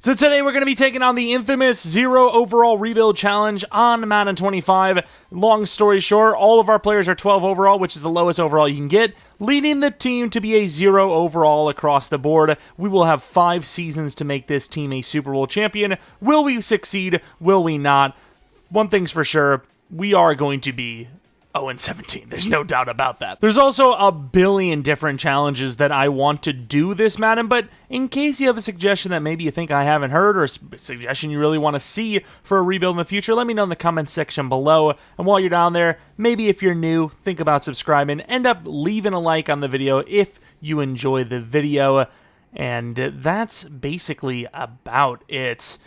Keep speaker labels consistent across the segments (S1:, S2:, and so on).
S1: So today we're going to be taking on the infamous 0 overall rebuild challenge on Madden 25. Long story short, all of our players are 12 overall, which is the lowest overall you can get, leading the team to be a 0 overall across the board. We will have 5 seasons to make this team a Super Bowl champion. Will we succeed? Will we not? One thing's for sure, we are going to be 0-17. There's no doubt about that. There's also a billion different challenges that I want to do this Madden, but in case you have a suggestion that maybe you think I haven't heard or a suggestion you really want to see for a rebuild in the future, let me know in the comments section below. And while you're down there, maybe if you're new, think about subscribing. End up leaving a like on the video if you enjoy the video. And that's basically about it.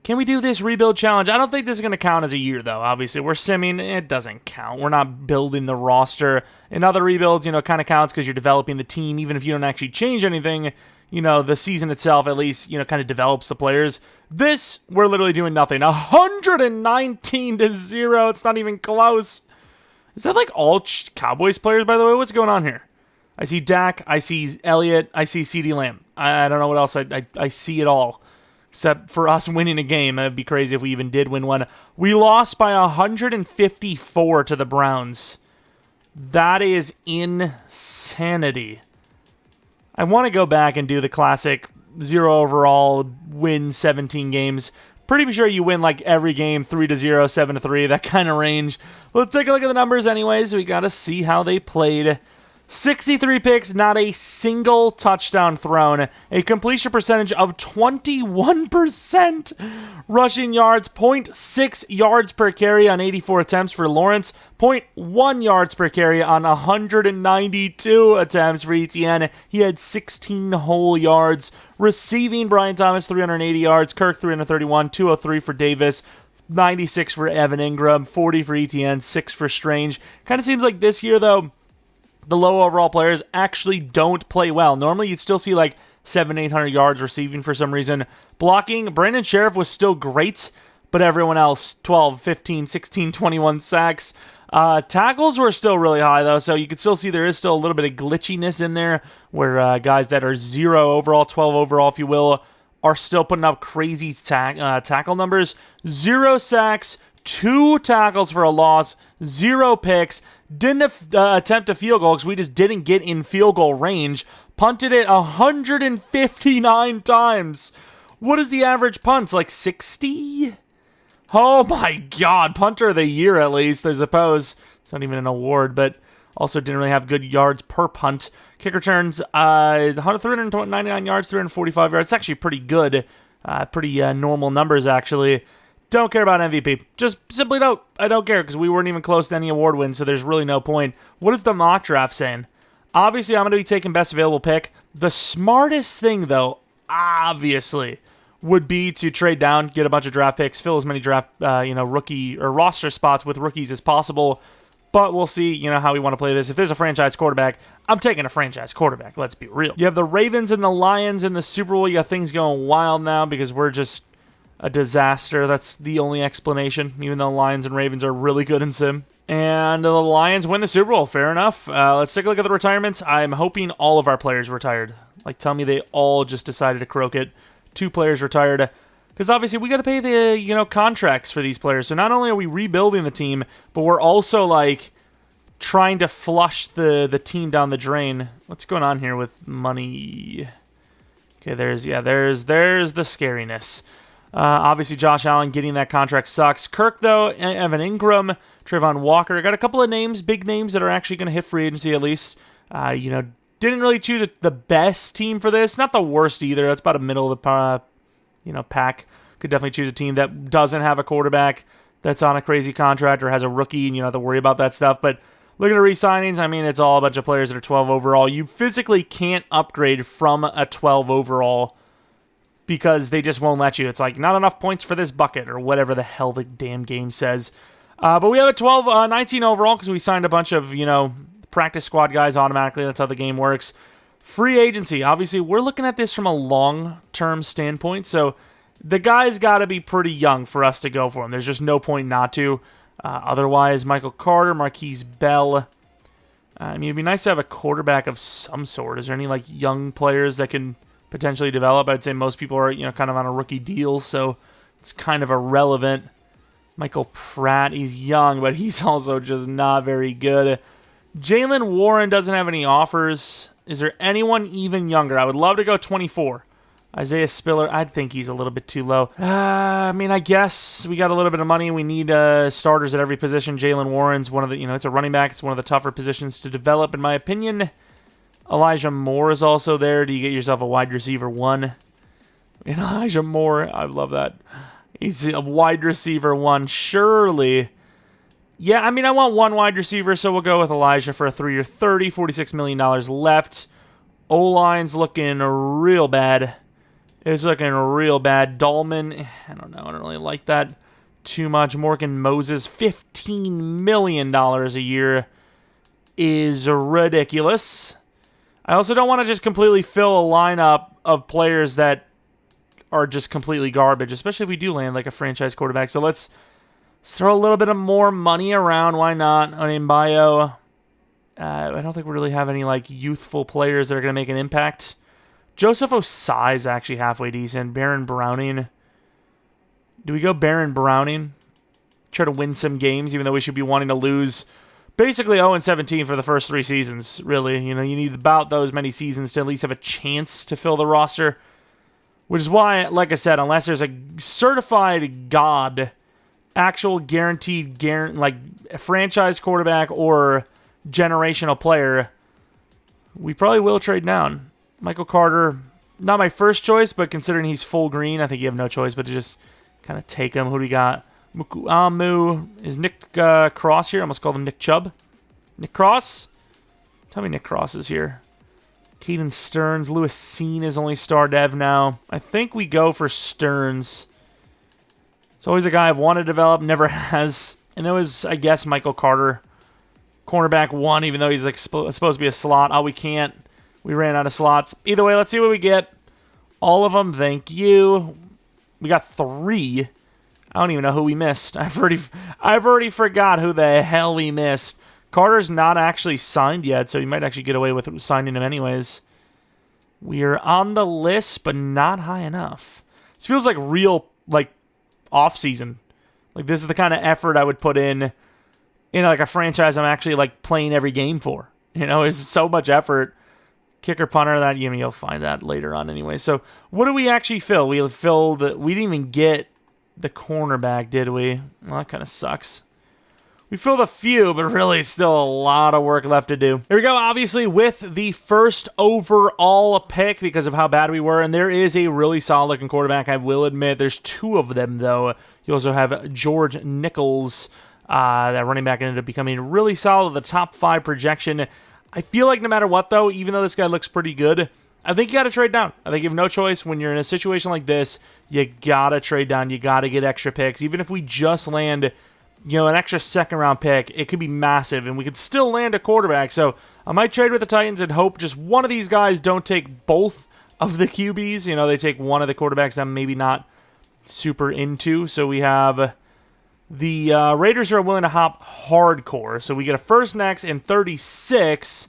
S1: Can we do this rebuild challenge? I don't think this is going to count as a year, though. Obviously, we're simming. It doesn't count. We're not building the roster. In other rebuilds, it kind of counts because you're developing the team. Even if you don't actually change anything, the season itself at least, kind of develops the players. This, we're literally doing nothing. 119-0. It's not even close. Is that like all Cowboys players, by the way? What's going on here? I see Dak. I see Elliott. I see CeeDee Lamb. I don't know what else. I see it all. Except for us winning a game. That'd be crazy if we even did win one. We lost by 154 to the Browns. That is insanity. I want to go back and do the classic 0 overall, win 17 games. Pretty sure you win like every game 3-0, 7-3, that kind of range. Let's take a look at the numbers anyways. We got to see how they played. 63 picks, not a single touchdown thrown. A completion percentage of 21%. Rushing yards, 0.6 yards per carry on 84 attempts for Lawrence. 0.1 yards per carry on 192 attempts for Etienne. He had 16 whole yards. Receiving, Brian Thomas, 380 yards. Kirk, 331. 203 for Davis. 96 for Evan Ingram. 40 for Etienne. 6 for Strange. Kind of seems like this year, though, the low overall players actually don't play well. Normally, you'd still see like 700-800 yards receiving for some reason. Blocking, Brandon Sheriff was still great, but everyone else, 12, 15, 16, 21 sacks. Tackles were still really high, though, so you can still see there is still a little bit of glitchiness in there, where guys that are 0 overall, 12 overall, if you will, are still putting up crazy tackle numbers. 0 sacks, 2 tackles for a loss, 0 picks. Didn't attempt a field goal because we just didn't get in field goal range. Punted it 159 times. What is the average punts? Like 60? Oh my god. Punter of the year, at least, I suppose. It's not even an award, but also didn't really have good yards per punt. Kick returns, 399 yards, 345 yards. It's actually pretty good. Pretty normal numbers, actually. Don't care about MVP. Just simply don't. I don't care because we weren't even close to any award wins, so there's really no point. What is the mock draft saying? Obviously, I'm going to be taking best available pick. The smartest thing, though, obviously, would be to trade down, get a bunch of draft picks, fill as many draft, rookie or roster spots with rookies as possible. But we'll see, how we want to play this. If there's a franchise quarterback, I'm taking a franchise quarterback. Let's be real. You have the Ravens and the Lions in the Super Bowl. You got things going wild now because we're just a disaster. That's the only explanation, even though Lions and Ravens are really good in Sim. And the Lions win the Super Bowl. Fair enough. Let's take a look at the retirements. I'm hoping all of our players retired. Like, tell me they all just decided to croak it. 2 players retired. Because obviously we got to pay the, contracts for these players. So not only are we rebuilding the team, but we're also, trying to flush the team down the drain. What's going on here with money? Okay, there's the scariness. Obviously, Josh Allen getting that contract sucks. Kirk, though, Evan Ingram, Trayvon Walker. Got a couple of names, big names that are actually going to hit free agency at least. Didn't really choose the best team for this. Not the worst either. That's about a middle of the pack. Could definitely choose a team that doesn't have a quarterback that's on a crazy contract or has a rookie and you don't have to worry about that stuff. But looking at re-signings, it's all a bunch of players that are 12 overall. You physically can't upgrade from a 12 overall because they just won't let you. It's like, not enough points for this bucket, or whatever the hell the damn game says. But we have a 19 overall because we signed a bunch of, practice squad guys automatically. That's how the game works. Free agency. Obviously, we're looking at this from a long-term standpoint, so the guy's got to be pretty young for us to go for him. There's just no point not to. Otherwise, Michael Carter, Marquise Bell. It'd be nice to have a quarterback of some sort. Is there any, young players that can potentially develop. I'd say most people are, kind of on a rookie deal, so it's kind of irrelevant. Michael Pratt, he's young, but he's also just not very good. Jalen Warren doesn't have any offers. Is there anyone even younger? I would love to go 24. Isaiah Spiller, I think he's a little bit too low. I guess we got a little bit of money. We need starters at every position. Jalen Warren's one of the, it's a running back. It's one of the tougher positions to develop, in my opinion. Elijah Moore is also there. Do you get yourself a wide receiver 1? And Elijah Moore, I love that. He's a wide receiver 1, surely. Yeah, I want one wide receiver, so we'll go with Elijah for a 3-year $30, $46 million left. O-line's looking real bad. It's looking real bad. Dahlman, I don't know. I don't really like that too much. Morgan Moses, $15 million a year is ridiculous. I also don't want to just completely fill a lineup of players that are just completely garbage, especially if we do land like a franchise quarterback. So let's throw a little bit of more money around. Why not? On bio, I don't think we really have any like youthful players that are going to make an impact. Joseph Osai is actually halfway decent. Baron Browning. Do we go Baron Browning? Try to win some games, even though we should be wanting to lose basically 0-17 for the first 3 seasons, really. You need about those many seasons to at least have a chance to fill the roster. Which is why, like I said, unless there's a certified god, actual guaranteed franchise quarterback or generational player, we probably will trade down. Michael Carter, not my first choice, but considering he's full green, I think you have no choice but to just kind of take him. Who do we got? Mukuamu. Is Nick Cross here? I almost called him Nick Chubb. Nick Cross? Tell me Nick Cross is here. Caden Stearns. Lewis Seen is only star dev now. I think we go for Stearns. It's always a guy I've wanted to develop, never has. And there was, I guess, Michael Carter. Cornerback 1, even though he's supposed to be a slot. Oh, we can't. We ran out of slots. Either way, let's see what we get. All of them, thank you. We got 3. I don't even know who we missed. I've already forgot who the hell we missed. Carter's not actually signed yet, so you might actually get away with signing him anyways. We are on the list, but not high enough. This feels like real, off-season. This is the kind of effort I would put in like a franchise I'm actually playing every game for. It's so much effort. Kicker, punter, that you'll find that later on anyway. So what do we actually fill? We didn't even get the cornerback, did we? Well, that kind of sucks. We filled a few, but really still a lot of work left to do. Here we go, obviously, with the first overall pick because of how bad we were. And there is a really solid-looking quarterback, I will admit. There's 2 of them, though. You also have George Nichols. That running back ended up becoming really solid, the top 5 projection. I feel like no matter what, though, even though this guy looks pretty good, I think you got to trade down. I think you have no choice. When you're in a situation like this, you got to trade down. You got to get extra picks. Even if we just land, an extra second-round pick, it could be massive, and we could still land a quarterback. So I might trade with the Titans and hope just one of these guys don't take both of the QBs. They take one of the quarterbacks I'm maybe not super into. So we have the Raiders are willing to hop hardcore. So we get a first next and 36.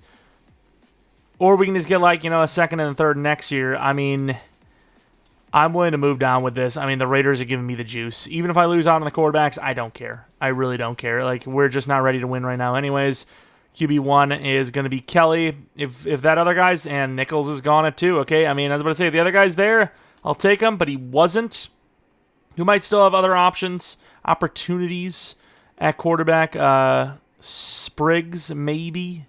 S1: Or we can just get a second and a third next year. I'm willing to move down with this. The Raiders are giving me the juice. Even if I lose out on the quarterbacks, I don't care. I really don't care. We're just not ready to win right now anyways. QB1 is going to be Kelly. If that other guy's, and Nichols is gone at 2, okay? I was about to say, if the other guy's there, I'll take him, but he wasn't. You might still have other opportunities at quarterback. Spriggs, maybe,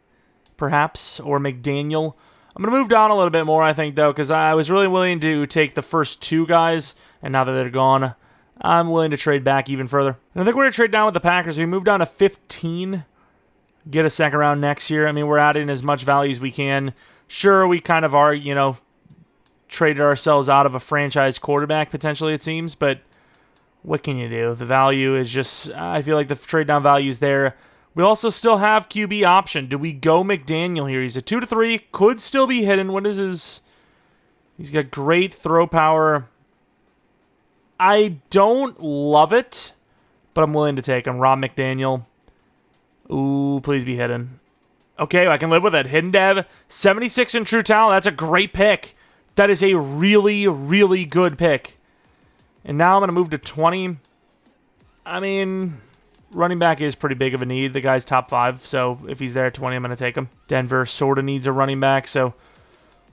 S1: perhaps, or McDaniel. I'm going to move down a little bit more, I think, though, because I was really willing to take the first 2 guys, and now that they're gone, I'm willing to trade back even further. And I think we're going to trade down with the Packers. We move down to 15, get a second round next year. We're adding as much value as we can. Sure, we kind of are, traded ourselves out of a franchise quarterback, potentially, it seems, but what can you do? The value is just, I feel like the trade down value is there. We also still have QB option. Do we go McDaniel here? He's a 2-3, could still be hidden. What is his? He's got great throw power. I don't love it, but I'm willing to take him. Rob McDaniel. Ooh, please be hidden. Okay, I can live with it. Hidden dev, 76 in true talent. That's a great pick. That is a really, really good pick. And now I'm going to move to 20. I mean, running back is pretty big of a need. The guy's top 5, so if he's there at 20, I'm going to take him. Denver sort of needs a running back, so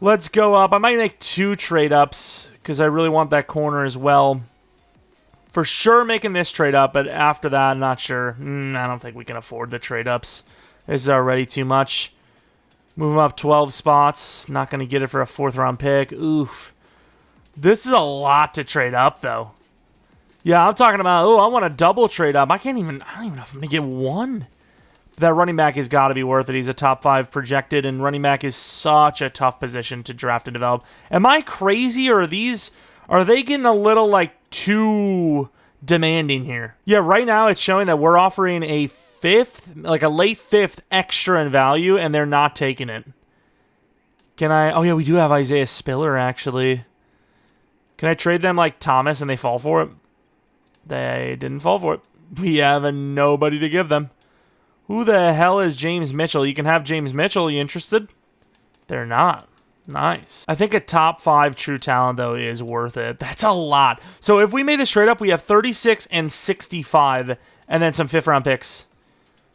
S1: let's go up. I might make 2 trade-ups because I really want that corner as well. For sure making this trade-up, but after that, I'm not sure. I don't think we can afford the trade-ups. This is already too much. Move him up 12 spots. Not going to get it for a 4th-round pick. Oof. This is a lot to trade up, though. Yeah, I'm talking about, I want a double trade up. I don't even know if I'm going to get 1. That running back has got to be worth it. He's a top 5 projected, and running back is such a tough position to draft and develop. Am I crazy, or are they getting a little, like, too demanding here? Yeah, right now it's showing that we're offering a 5th, like a late 5th extra in value, and they're not taking it. Can I? Oh, yeah, we do have Isaiah Spiller, actually. Can I trade them like Thomas and they fall for it? They didn't fall for it. We have nobody to give them. Who the hell is James Mitchell? You can have James Mitchell. You interested? They're not. Nice. I think a top 5 true talent, though, is worth it. That's a lot. So if we made this trade up, we have 36 and 65, and then some 5th-round picks.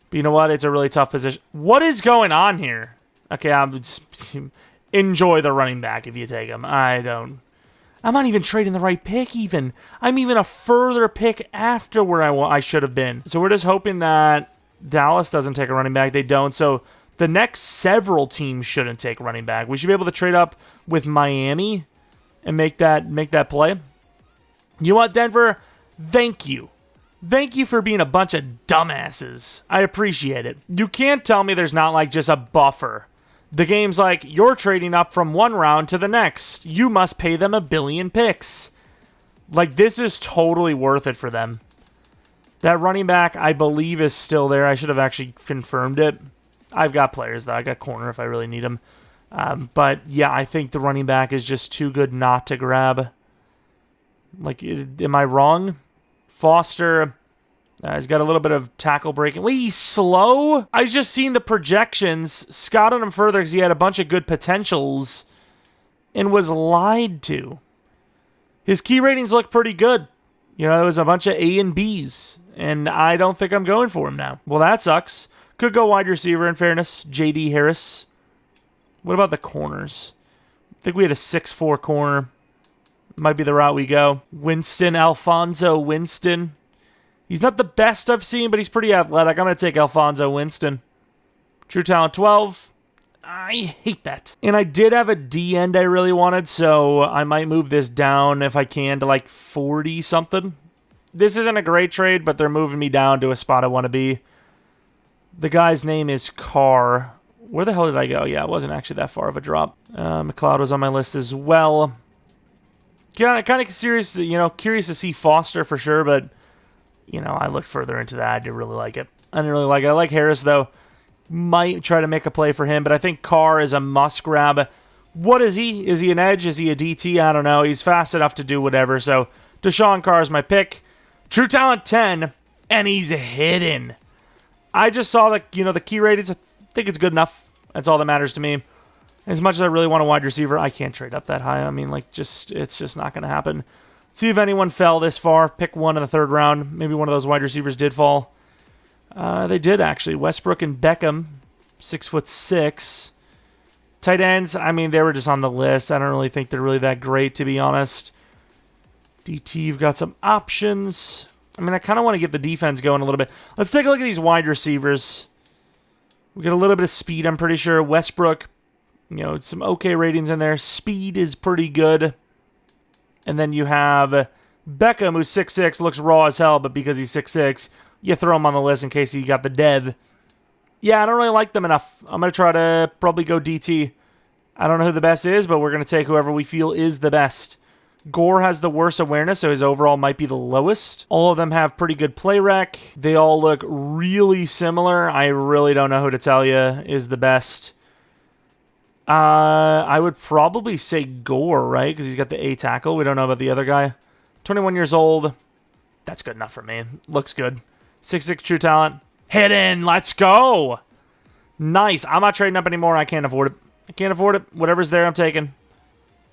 S1: But you know what? It's a really tough position. What is going on here? Okay, enjoy the running back if you take him. I'm not even trading the right pick, even. I'm even a further pick after where I should have been. So we're just hoping that Dallas doesn't take a running back. They don't. So the next several teams shouldn't take running back. We should be able to trade up with Miami and make that play. You know what, Denver? Thank you. Thank you for being a bunch of dumbasses. I appreciate it. You can't tell me there's not like just a buffer. The game's like, you're trading up from one round to the next. You must pay them 1 billion picks. Like, this is totally worth it for them. That running back, I believe, is still there. I should have actually confirmed it. I've got players, though. I got corner if I really need them. But, yeah, I think the running back is just too good not to grab. Like, am I wrong? Foster, he's got a little bit of tackle breaking. Wait, he's slow? I just seen the projections, scouted him further because he had a bunch of good potentials and was lied to. His key ratings look pretty good. You know, there was a bunch of A and Bs, and I don't think I'm going for him now. Well, that sucks. Could go wide receiver, in fairness. J.D. Harris. What about the corners? I think we had a 6'4 corner. Might be the route we go. Alfonso Winston. He's not the best I've seen, but he's pretty athletic. I'm going to take Alfonso Winston. True talent 12. I hate that. And I did have a D end I really wanted, so I might move this down if I can to like 40-something. This isn't a great trade, but they're moving me down to a spot I want to be. The guy's name is Carr. Where the hell did I go? Yeah, it wasn't actually that far of a drop. McLeod was on my list as well. Kind of curious to see Foster for sure, but, you know, I looked further into that. I didn't really like it. I like Harris, though. Might try to make a play for him, but I think Carr is a must-grab. What is he? Is he an edge? Is he a DT? I don't know. He's fast enough to do whatever, so Deshaun Carr is my pick. True talent 10, and he's hidden. I just saw the key ratings. I think it's good enough. That's all that matters to me. As much as I really want a wide receiver, I can't trade up that high. I mean, it's just not going to happen. See if anyone fell this far. Pick one in the 3rd round. Maybe one of those wide receivers did fall. They did, actually. Westbrook and Beckham, 6'6". Tight ends, I mean, they were just on the list. I don't really think they're really that great, to be honest. DT, you've got some options. I mean, I kind of want to get the defense going a little bit. Let's take a look at these wide receivers. We got a little bit of speed, I'm pretty sure. Westbrook, you know, some okay ratings in there. Speed is pretty good. And then you have Beckham, who's 6'6", looks raw as hell, but because he's 6'6", you throw him on the list in case you got the dev. Yeah, I don't really like them enough. I'm going to try to probably go DT. I don't know who the best is, but we're going to take whoever we feel is the best. Gore has the worst awareness, so his overall might be the lowest. All of them have pretty good play rec. They all look really similar. I really don't know who to tell you is the best. I would probably say Gore, right? Because he's got the A tackle. We don't know about the other guy. 21 years old. That's good enough for me. Looks good. 6'6" true talent. Hidden. Let's go. Nice. I'm not trading up anymore. I can't afford it. Whatever's there, I'm taking.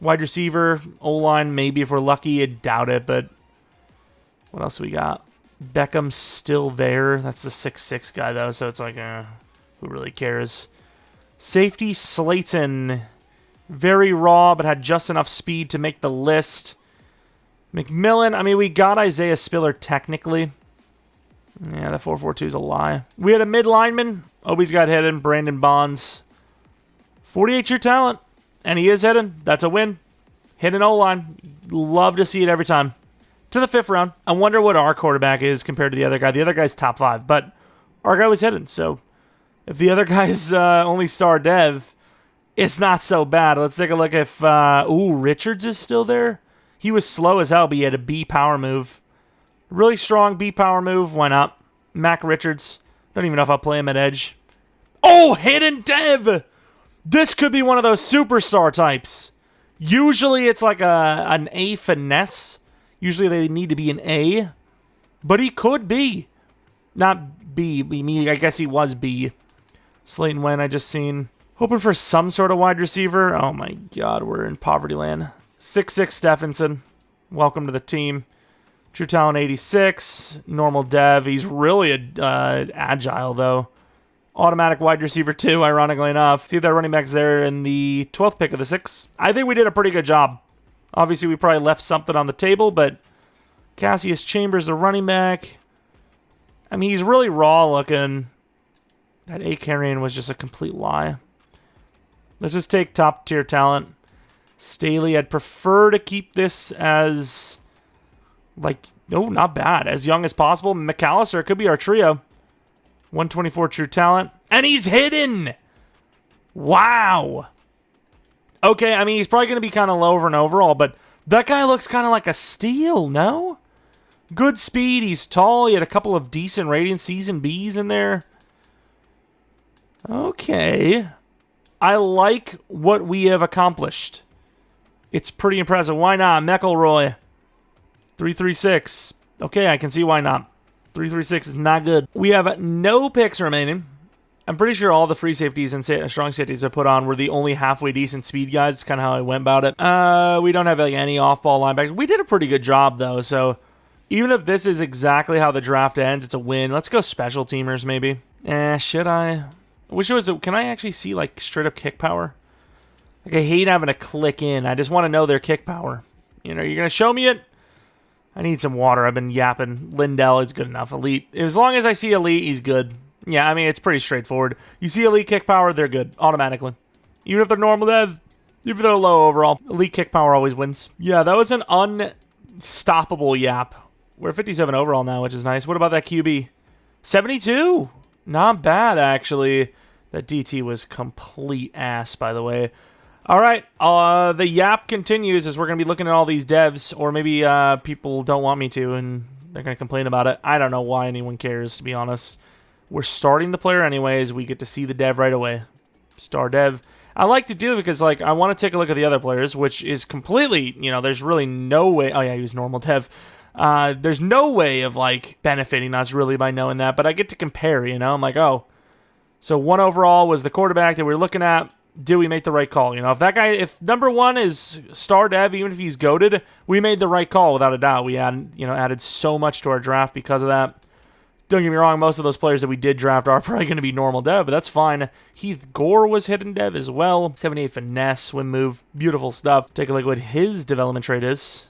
S1: Wide receiver, O-line, maybe if we're lucky. I doubt it, but what else we got? Beckham's still there. That's the 6'6 guy, though, so it's like, who really cares? Safety, Slayton. Very raw, but had just enough speed to make the list. McMillan, I mean, we got Isaiah Spiller technically. Yeah, the 4.42 is a lie. We had a mid-lineman. Obi's got hidden. Brandon Bonds. 48 true talent. And he is hidden. That's a win. Hidden O-line. Love to see it every time. To the 5th round. I wonder what our quarterback is compared to the other guy. The other guy's top 5, but our guy was hidden. So if the other guy's only star dev, it's not so bad. Let's take a look if... Richards is still there. He was slow as hell, but he had a B power move. Really strong B power move. Why not? Mac Richards. Don't even know if I'll play him at edge. Oh, hidden dev! This could be one of those superstar types. Usually it's like an A finesse. Usually they need to be an A. But he could be. Not B. I guess he was B. Slayton Wayne, I just seen. Hoping for some sort of wide receiver. Oh my god, we're in poverty land. 6'6 Stephenson. Welcome to the team. True talent 86. Normal dev. He's really agile, though. Automatic wide receiver 2, ironically enough. See that running back's there in the 12th pick of the 6th. I think we did a pretty good job. Obviously, we probably left something on the table, but Cassius Chambers, the running back. I mean, he's really raw looking. That A carrying was just a complete lie. Let's just take top tier talent. Staley, I'd prefer to keep this as, like, no, not bad. As young as possible. McAllister could be our trio. 124 true talent. And he's hidden! Wow! Okay, I mean, he's probably going to be kind of low over an overall, but that guy looks kind of like a steal, no? Good speed, he's tall, he had a couple of decent rating season Bs in there. Okay. I like what we have accomplished. It's pretty impressive. Why not? McElroy. 336. Okay, I can see why not. 336 is not good. We have no picks remaining. I'm pretty sure all the free safeties and strong safeties I put on were the only halfway decent speed guys. It's kind of how I went about it. We don't have like any off-ball linebackers. We did a pretty good job, though, so even if this is exactly how the draft ends, it's a win. Let's go special teamers, maybe. Should I? I wish it was... Can I actually see, like, straight-up kick power? Like, I hate having to click in. I just want to know their kick power. You know, you're going to show me it? I need some water. I've been yapping. Lindell is good enough. Elite. As long as I see Elite, he's good. Yeah, I mean, it's pretty straightforward. You see Elite kick power, they're good. Automatically. Even if they're normal dev, even if they're low overall. Elite kick power always wins. Yeah, that was an unstoppable yap. We're 57 overall now, which is nice. What about that QB? 72? Not bad, actually. That DT was complete ass, by the way. All right, the yap continues as we're going to be looking at all these devs, or maybe people don't want me to, and they're going to complain about it. I don't know why anyone cares, to be honest. We're starting the player anyways. We get to see the dev right away. Star dev. I like to do it because, like, I want to take a look at the other players, which is completely, you know, there's really no way. Oh, yeah, he was normal dev. There's no way of, like, benefiting us really by knowing that, but I get to compare, you know? I'm like, oh, so 1 overall was the quarterback that we were looking at. Did we make the right call? You know, if that guy, if number 1 is star dev, even if he's goated, we made the right call without a doubt. We added so much to our draft because of that. Don't get me wrong, most of those players that we did draft are probably going to be normal dev, but that's fine. Heath Gore was hidden dev as well. 78 finesse, swim move, beautiful stuff. Take a look at what his development trait is.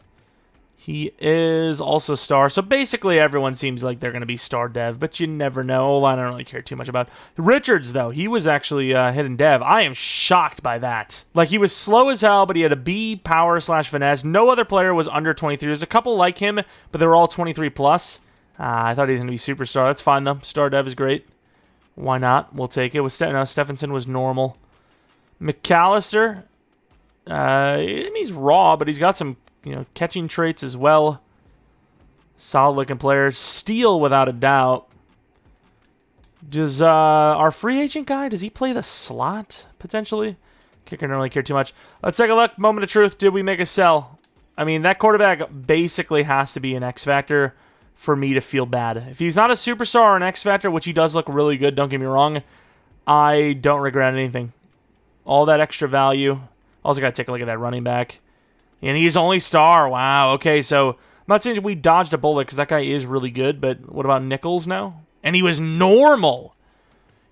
S1: He is also star. So basically everyone seems like they're going to be star dev, but you never know. O-line I don't really care too much about. Richards, though, he was actually hidden dev. I am shocked by that. Like, he was slow as hell, but he had a B power / finesse. No other player was under 23. There's a couple like him, but they were all 23 plus. I thought he was going to be superstar. That's fine, though. Star dev is great. Why not? We'll take it. Stephenson was normal. McAllister, he's raw, but he's got some, you know, catching traits as well. Solid looking player. Steal without a doubt. Does our free agent guy, does he play the slot potentially? Kicker don't really care too much. Let's take a look. Moment of truth. Did we make a sell? I mean, that quarterback basically has to be an X factor for me to feel bad. If he's not a superstar or an X factor, which he does look really good, don't get me wrong, I don't regret anything. All that extra value. Also got to take a look at that running back. And he's only star. Wow. Okay, so I'm not saying we dodged a bullet because that guy is really good, but what about Nichols now? And he was normal.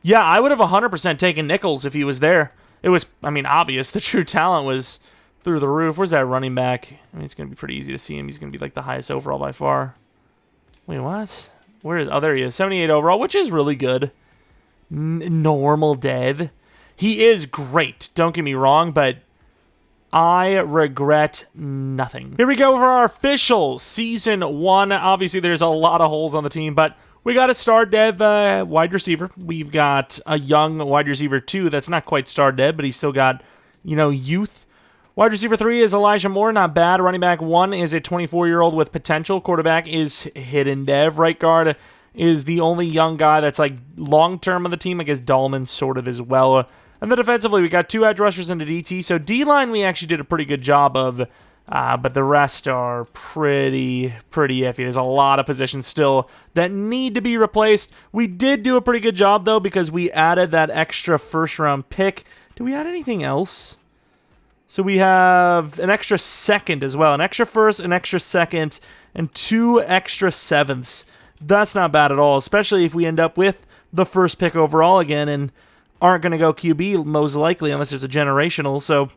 S1: Yeah, I would have 100% taken Nichols if he was there. It was, I mean, obvious. The true talent was through the roof. Where's that running back? I mean, it's going to be pretty easy to see him. He's going to be like the highest overall by far. Wait, what? Where is... Oh, there he is. 78 overall, which is really good. Normal dev. He is great. Don't get me wrong, but I regret nothing. Here we go for our official Season 1. Obviously, there's a lot of holes on the team, but we got a star dev wide receiver. We've got a young wide receiver 2 that's not quite star dev, but he's still got, you know, youth. Wide receiver 3 is Elijah Moore, not bad. Running back 1 is a 24-year-old with potential. Quarterback is hidden dev. Right guard is the only young guy that's like long-term on the team. I guess Dahlman sort of as well. And then defensively, we got 2 edge rushers into DT. So D-line we actually did a pretty good job of, but the rest are pretty iffy. There's a lot of positions still that need to be replaced. We did do a pretty good job, though, because we added that extra first-round pick. Did we add anything else? So we have an extra second as well. An extra first, an extra second, and 2 extra sevenths. That's not bad at all, especially if we end up with the first pick overall again and aren't going to go QB most likely unless it's a generational. So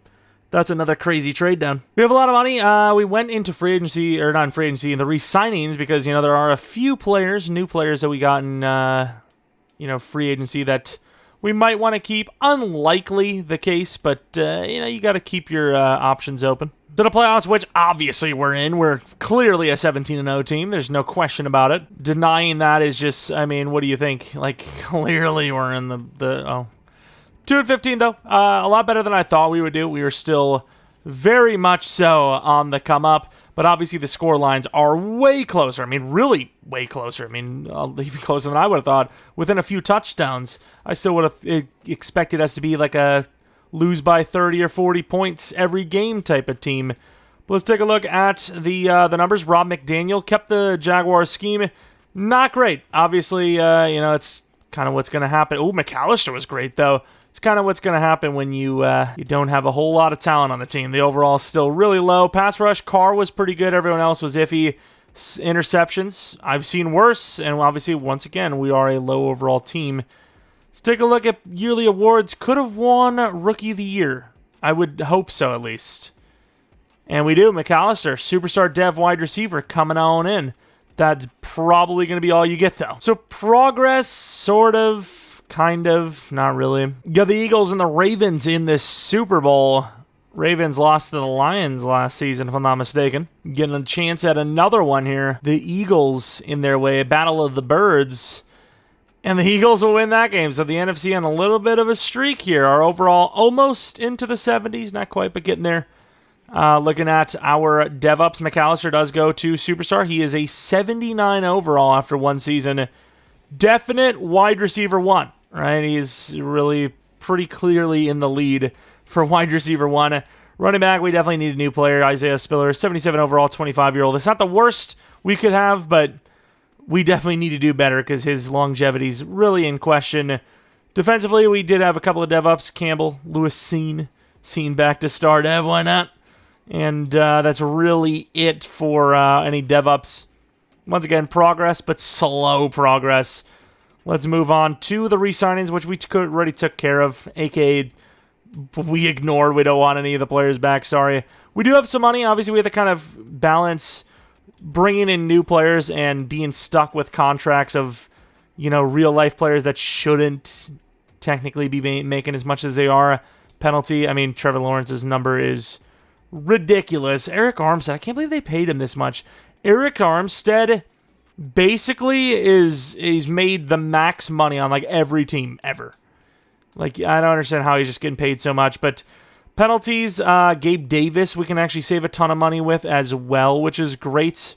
S1: that's another crazy trade down. We have a lot of money. We went into free agency, or not in free agency, in the re-signings because, you know, there are a few players, new players that we got in, you know, free agency that we might want to keep. Unlikely the case, but, you know, you got to keep your options open. To the playoffs, which obviously we're in. We're clearly a 17-0 team. There's no question about it. Denying that is just, I mean, what do you think? Like, clearly we're in the 2-15, though. A lot better than I thought we would do. We were still very much so on the come up, but obviously the score lines are way closer. I mean, really way closer. I mean, even closer than I would have thought. Within a few touchdowns, I still would have expected us to be like a lose by 30 or 40 points every game type of team. But let's take a look at the numbers. Rob McDaniel kept the Jaguars scheme. Not great. Obviously, you know, it's kind of what's going to happen. Oh, McAllister was great, though. It's kind of what's going to happen when you don't have a whole lot of talent on the team. The overall is still really low. Pass rush, Carr was pretty good. Everyone else was iffy. Interceptions, I've seen worse. And obviously, once again, we are a low overall team. Let's take a look at yearly awards. Could have won Rookie of the Year. I would hope so, at least. And we do. McAllister, superstar dev wide receiver, coming on in. That's probably going to be all you get, though. So progress, sort of, kind of, not really. You got the Eagles and the Ravens in this Super Bowl. Ravens lost to the Lions last season, if I'm not mistaken. Getting a chance at another one here. The Eagles in their way, Battle of the Birds. And the Eagles will win that game. So the NFC on a little bit of a streak here. Our overall almost into the 70s. Not quite, but getting there. Looking at our DevUps, McAllister does go to Superstar. He is a 79 overall after one season. Definite wide receiver 1, right? He's really pretty clearly in the lead for wide receiver 1. Running back, we definitely need a new player. Isaiah Spiller, 77 overall, 25-year-old. It's not the worst we could have, but we definitely need to do better because his longevity is really in question. Defensively, we did have a couple of DevUps. Campbell, Lewis Seen back to star dev. Why not? And that's really it for any DevUps. Once again, progress, but slow progress. Let's move on to the re-signings, which we already took care of, a.k.a. we ignored. We don't want any of the players back, sorry. We do have some money. Obviously, we have to kind of balance bringing in new players and being stuck with contracts of, you know, real-life players that shouldn't technically be making as much as they are. Penalty, I mean, Trevor Lawrence's number is ridiculous. Eric Armstead, I can't believe they paid him this much. Eric Armstead basically is made the max money on, like, every team ever. Like, I don't understand how he's just getting paid so much, but penalties, Gabe Davis, we can actually save a ton of money with as well, which is great.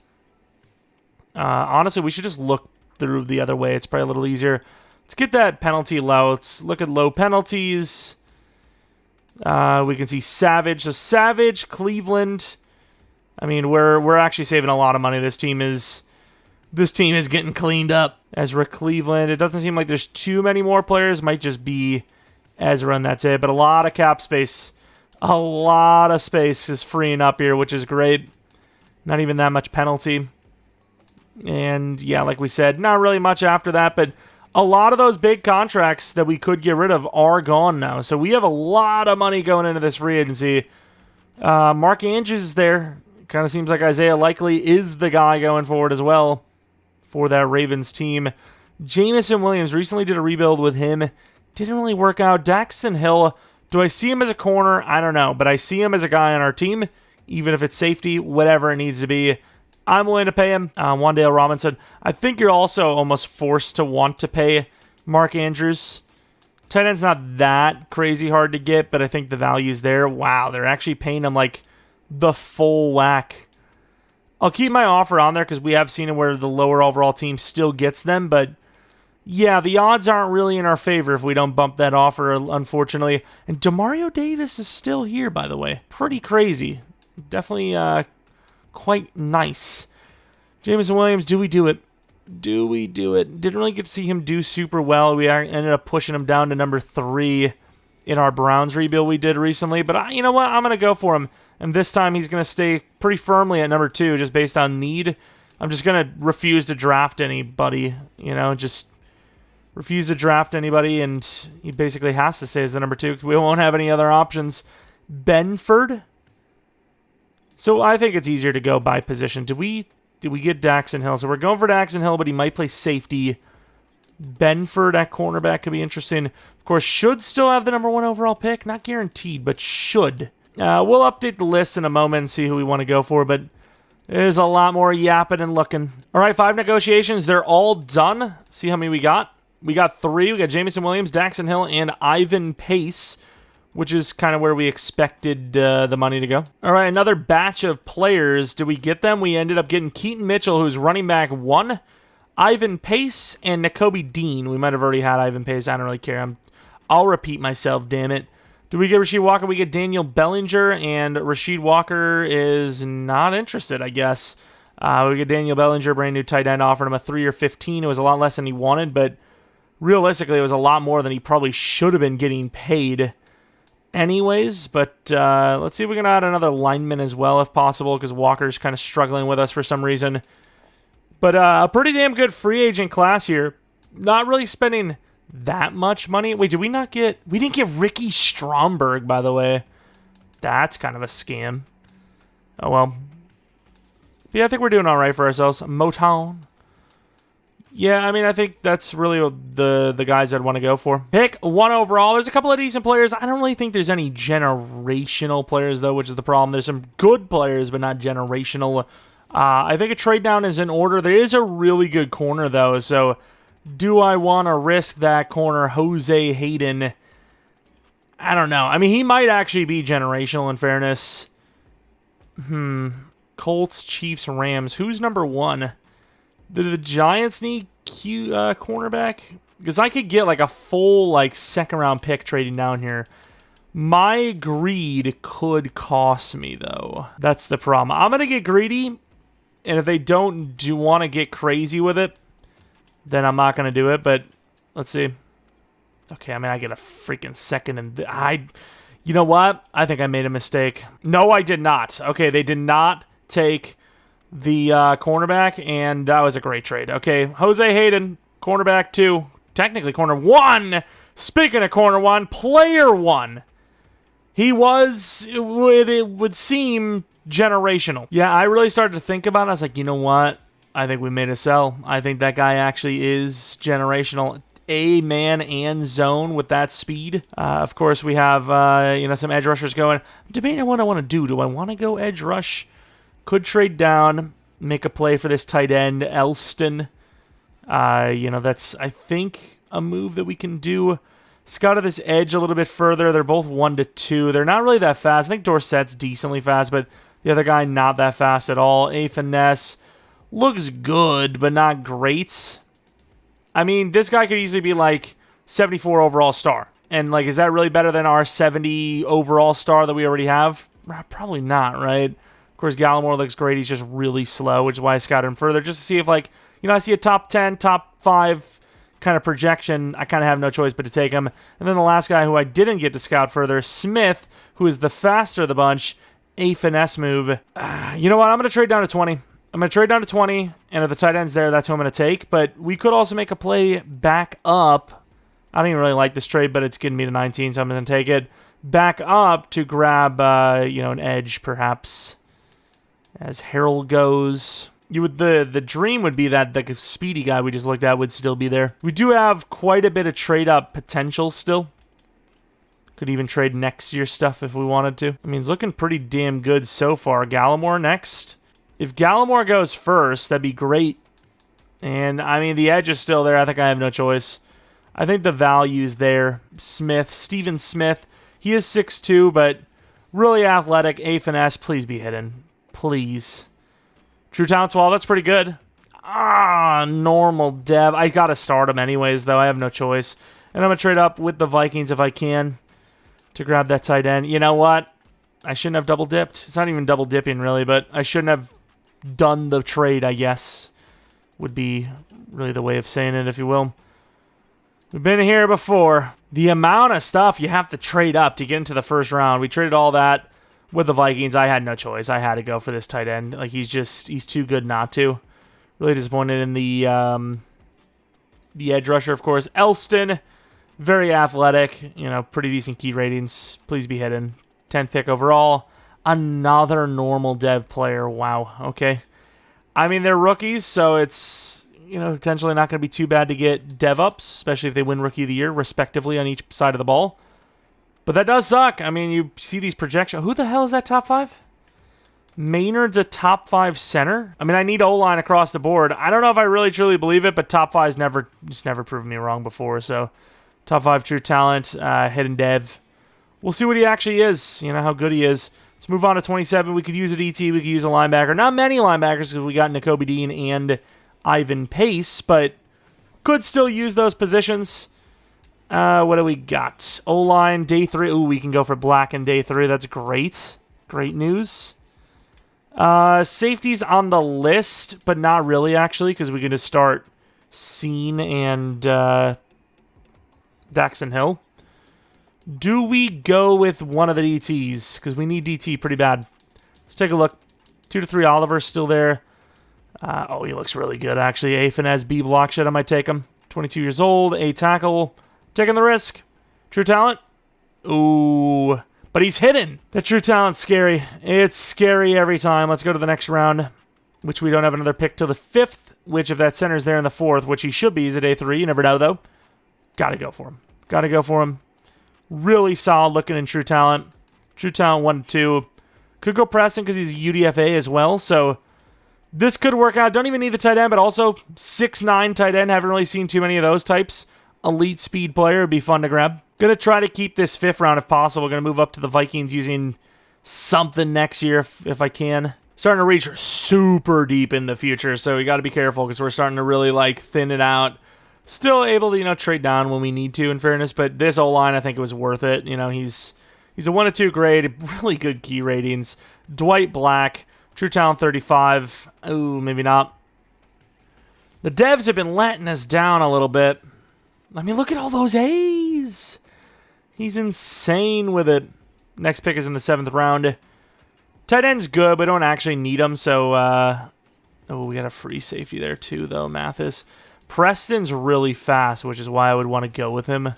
S1: Honestly, we should just look through the other way. It's probably a little easier. Let's get that penalty low. Let's look at low penalties. We can see Savage. So Savage, Cleveland. I mean, we're actually saving a lot of money. This team is getting cleaned up. Ezra Cleveland. It doesn't seem like there's too many more players. Might just be Ezra, and that's it. But a lot of cap space. A lot of space is freeing up here, which is great. Not even that much penalty. And yeah, like we said, not really much after that, but a lot of those big contracts that we could get rid of are gone now. So we have a lot of money going into this free agency. Mark Andrews is there. Kind of seems like Isaiah Likely is the guy going forward as well for that Ravens team. Jameson Williams, recently did a rebuild with him. Didn't really work out. Daxton Hill, do I see him as a corner? I don't know, but I see him as a guy on our team, even if it's safety, whatever it needs to be. I'm willing to pay him. Wandale Robinson. I think you're also almost forced to want to pay Mark Andrews. Tight end's not that crazy hard to get, but I think the value's there. Wow, they're actually paying him like the full whack. I'll keep my offer on there because we have seen it where the lower overall team still gets them, but yeah, the odds aren't really in our favor if we don't bump that offer, unfortunately. And Demario Davis is still here, by the way. Pretty crazy. Definitely quite nice. Jameson Williams, do we do it? Do we do it? Didn't really get to see him do super well. We ended up pushing him down to number 3 in our Browns rebuild we did recently. But you know what? I'm going to go for him. And this time he's going to stay pretty firmly at number 2 just based on need. I'm just going to refuse to draft anybody. You know, just refuse to draft anybody. And he basically has to stay as the number 2 because we won't have any other options. Benford. So I think it's easier to go by position. Did we get Daxton Hill? So we're going for Daxton Hill, but he might play safety. Benford at cornerback could be interesting. Of course, should still have the number 1 overall pick. Not guaranteed, but should. We'll update the list in a moment and see who we want to go for, but there's a lot more yapping and looking. All right, 5 negotiations. They're all done. See how many we got. We got 3. We got Jameson Williams, Daxton Hill, and Ivan Pace, which is kind of where we expected the money to go. All right, another batch of players. Did we get them? We ended up getting Keaton Mitchell, who's running back 1, Ivan Pace, and Nakobe Dean. We might have already had Ivan Pace. I don't really care. I'll repeat myself, damn it. Did we get Rasheed Walker? We get Daniel Bellinger, and Rasheed Walker is not interested, I guess. We get Daniel Bellinger, brand new tight end, offered him a 3 or 15. It was a lot less than he wanted, but realistically, it was a lot more than he probably should have been getting paid anyways. But let's see if we can add another lineman as well, if possible, because Walker's kind of struggling with us for some reason. But a pretty damn good free agent class here. Not really spending that much money. Wait, did we not get... We didn't get Ricky Stromberg, by the way. That's kind of a scam. Oh, well. But yeah, I think we're doing all right for ourselves. Motown. Yeah, I mean, I think that's really the guys I'd want to go for. Pick 1 overall. There's a couple of decent players. I don't really think there's any generational players, though, which is the problem. There's some good players, but not generational. I think a trade down is in order. There is a really good corner, though, so do I want to risk that corner, Jose Hayden? I don't know. I mean, he might actually be generational, in fairness. Colts, Chiefs, Rams. Who's number 1? Do the Giants need cornerback? Because I could get like a full second-round pick trading down here. My greed could cost me, though. That's the problem. I'm going to get greedy, and if they don't want to get crazy with it, then I'm not going to do it, but let's see. Okay, I mean, I get a freaking second, and you know what? I think I made a mistake. No, I did not. Okay, they did not take the cornerback, and that was a great trade. Okay, Jose Hayden, cornerback 2. Technically, corner 1. Speaking of corner 1, player 1. He was, it would seem, generational. Yeah, I really started to think about it. I was like, you know what? I think we made a sell. I think that guy actually is generational. A man and zone with that speed. Of course, we have some edge rushers going. I'm debating what I want to do. Do I want to go edge rush? Could trade down, make a play for this tight end, Elston. That's, I think, a move that we can do. Scout of this edge a little bit further. They're both 1 to 2. They're not really that fast. I think Dorsett's decently fast, but the other guy not that fast at all. A finesse. Looks good, but not great. I mean, this guy could easily be like 74 overall star. And is that really better than our 70 overall star that we already have? Probably not, right? Of course, Gallimore looks great. He's just really slow, which is why I scouted him further. Just to see if, I see a top 10, top 5 kind of projection. I kind of have no choice but to take him. And then the last guy who I didn't get to scout further, Smith, who is the faster of the bunch. A finesse move. You know what? I'm going to trade down to 20. I'm going to trade down to 20, and if the tight end's there, that's who I'm going to take. But we could also make a play back up. I don't even really like this trade, but it's getting me to 19, so I'm going to take it. Back up to grab, an edge, perhaps. As Harold goes... The dream would be that the speedy guy we just looked at would still be there. We do have quite a bit of trade-up potential still. Could even trade next year's stuff if we wanted to. I mean, it's looking pretty damn good so far. Gallimore next. If Gallimore goes first, that'd be great. And, I mean, the edge is still there. I think I have no choice. I think the value's there. Steven Smith. He is 6'2", but really athletic. A finesse. Please be hidden. Please. True talent 12, that's pretty good. Normal dev. I gotta start him anyways, though. I have no choice. And I'm gonna trade up with the Vikings if I can to grab that tight end. You know what? I shouldn't have double dipped. It's not even double dipping, really, but I shouldn't have done the trade, I guess. Would be really the way of saying it, if you will. We've been here before. The amount of stuff you have to trade up to get into the first round. We traded all that. With the Vikings, I had no choice. I had to go for this tight end. Like, he's too good not to. Really disappointed in the edge rusher, of course. Elston, very athletic. Pretty decent key ratings. Please be hidden. 10th pick overall. Another normal dev player. Wow. Okay. I mean, they're rookies, so it's, potentially not going to be too bad to get dev ups, especially if they win Rookie of the Year, respectively, on each side of the ball. But that does suck. I mean, you see these projections. Who the hell is that top 5? Maynard's a top 5 center? I mean, I need O-line across the board. I don't know if I really truly believe it, but top 5's never proven me wrong before. So, top 5 true talent, hidden dev. We'll see what he actually is, how good he is. Let's move on to 27. We could use a DT. We could use a linebacker. Not many linebackers because we got Nakobe Dean and Ivan Pace, but could still use those positions. What do we got? O-line, day 3. Ooh, we can go for black in day 3. That's great. Great news. Safeties on the list, but not really, actually, because we can just start Scene and Daxton Hill. Do we go with one of the DTs? Because we need DT pretty bad. Let's take a look. 2 to 3 Oliver's still there. He looks really good, actually. A finesse, B block shit. I might take him. 22 years old. A tackle. Taking the risk. True talent. Ooh. But he's hidden. The true talent's scary. It's scary every time. Let's go to the next round, which we don't have another pick till the 5th, which if that center's there in the 4th, which he should be, he's at day 3. You never know, though. Gotta go for him. Gotta go for him. Really solid looking in true talent. True talent 1 to 2. Could go Preston because he's a UDFA as well, so this could work out. Don't even need the tight end, but also 6'9" tight end. Haven't really seen too many of those types. Elite speed player would be fun to grab. Gonna try to keep this 5th round if possible. Gonna move up to the Vikings using something next year if I can. Starting to reach super deep in the future, so we gotta be careful because we're starting to really thin it out. Still able to trade down when we need to, in fairness, but this O-line I think it was worth it. He's a 1 to 2 grade, really good key ratings. Dwight Black, true talent 35. Ooh, maybe not. The devs have been letting us down a little bit. I mean, look at all those A's. He's insane with it. Next pick is in the 7th round. Tight end's good, but don't actually need him, so... we got a free safety there too, though, Mathis. Preston's really fast, which is why I would want to go with him.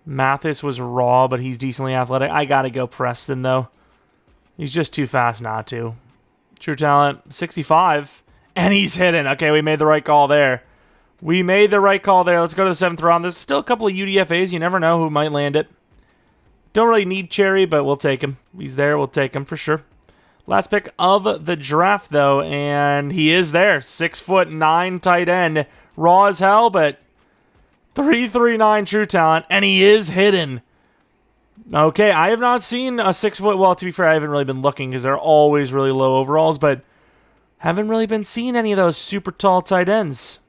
S1: Mathis was raw, but he's decently athletic. I gotta go Preston, though. He's just too fast not to. True talent, 65. And he's hidden. Okay, we made the right call there. We made the right call there. Let's go to the 7th round. There's still a couple of UDFAs. You never know who might land it. Don't really need Cherry, but we'll take him. He's there. We'll take him for sure. Last pick of the draft, though, and he is there. 6'9" tight end. Raw as hell, but 339 true talent, and he is hidden. Okay, I have not seen a 6 foot. Well, to be fair, I haven't really been looking because they're always really low overalls, but haven't really been seeing any of those super tall tight ends.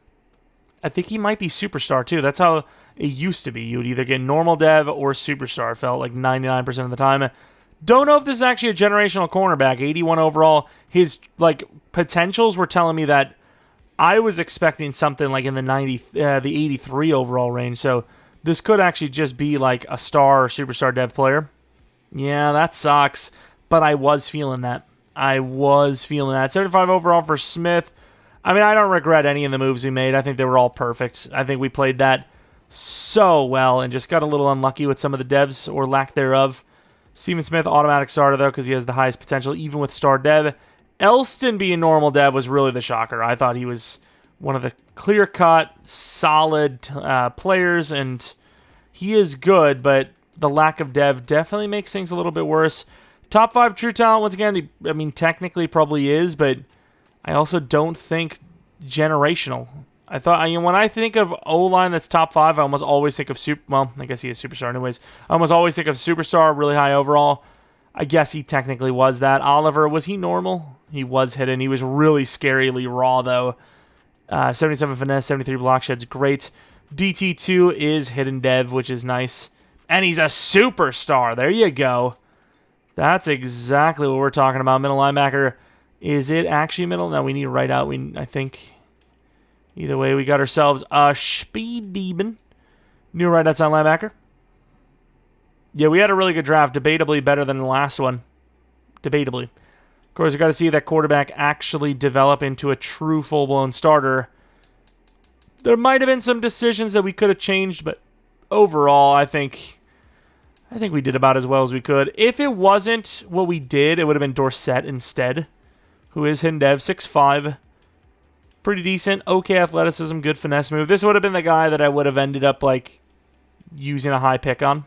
S1: I think he might be superstar too. That's how it used to be. You would either get normal dev or superstar. It felt like 99% of the time. Don't know if this is actually a generational cornerback. 81 overall. His potentials were telling me that I was expecting something like in the 83 overall range. So this could actually just be like a star or superstar dev player. Yeah, that sucks. But I was feeling that. 75 overall for Smith. I mean, I don't regret any of the moves we made. I think they were all perfect. I think we played that so well and just got a little unlucky with some of the devs or lack thereof. Steven Smith, automatic starter, though, because he has the highest potential, even with star dev. Elston being normal dev was really the shocker. I thought he was one of the clear-cut, solid players, and he is good, but the lack of dev definitely makes things a little bit worse. Top 5 true talent, once again, I mean, technically probably is, but I also don't think generational. I thought, when I think of O-line that's top 5, I almost always think of I guess he is superstar anyways. I almost always think of superstar, really high overall. I guess he technically was that. Oliver, was he normal? He was hidden. He was really scarily raw, though. 77 finesse, 73 block sheds, great. DT2 is hidden dev, which is nice. And he's a superstar. There you go. That's exactly what we're talking about. Middle linebacker. Is it actually middle? No, we need right out. I think. Either way, we got ourselves a speed demon. New right outside linebacker. Yeah, we had a really good draft. Debatably better than the last one. Debatably. Of course, we got to see that quarterback actually develop into a true full-blown starter. There might have been some decisions that we could have changed, but overall, I think we did about as well as we could. If it wasn't what we did, it would have been Dorsett instead, who is hidden dev, 6'5". Pretty decent. Okay athleticism, good finesse move. This would have been the guy that I would have ended up, using a high pick on.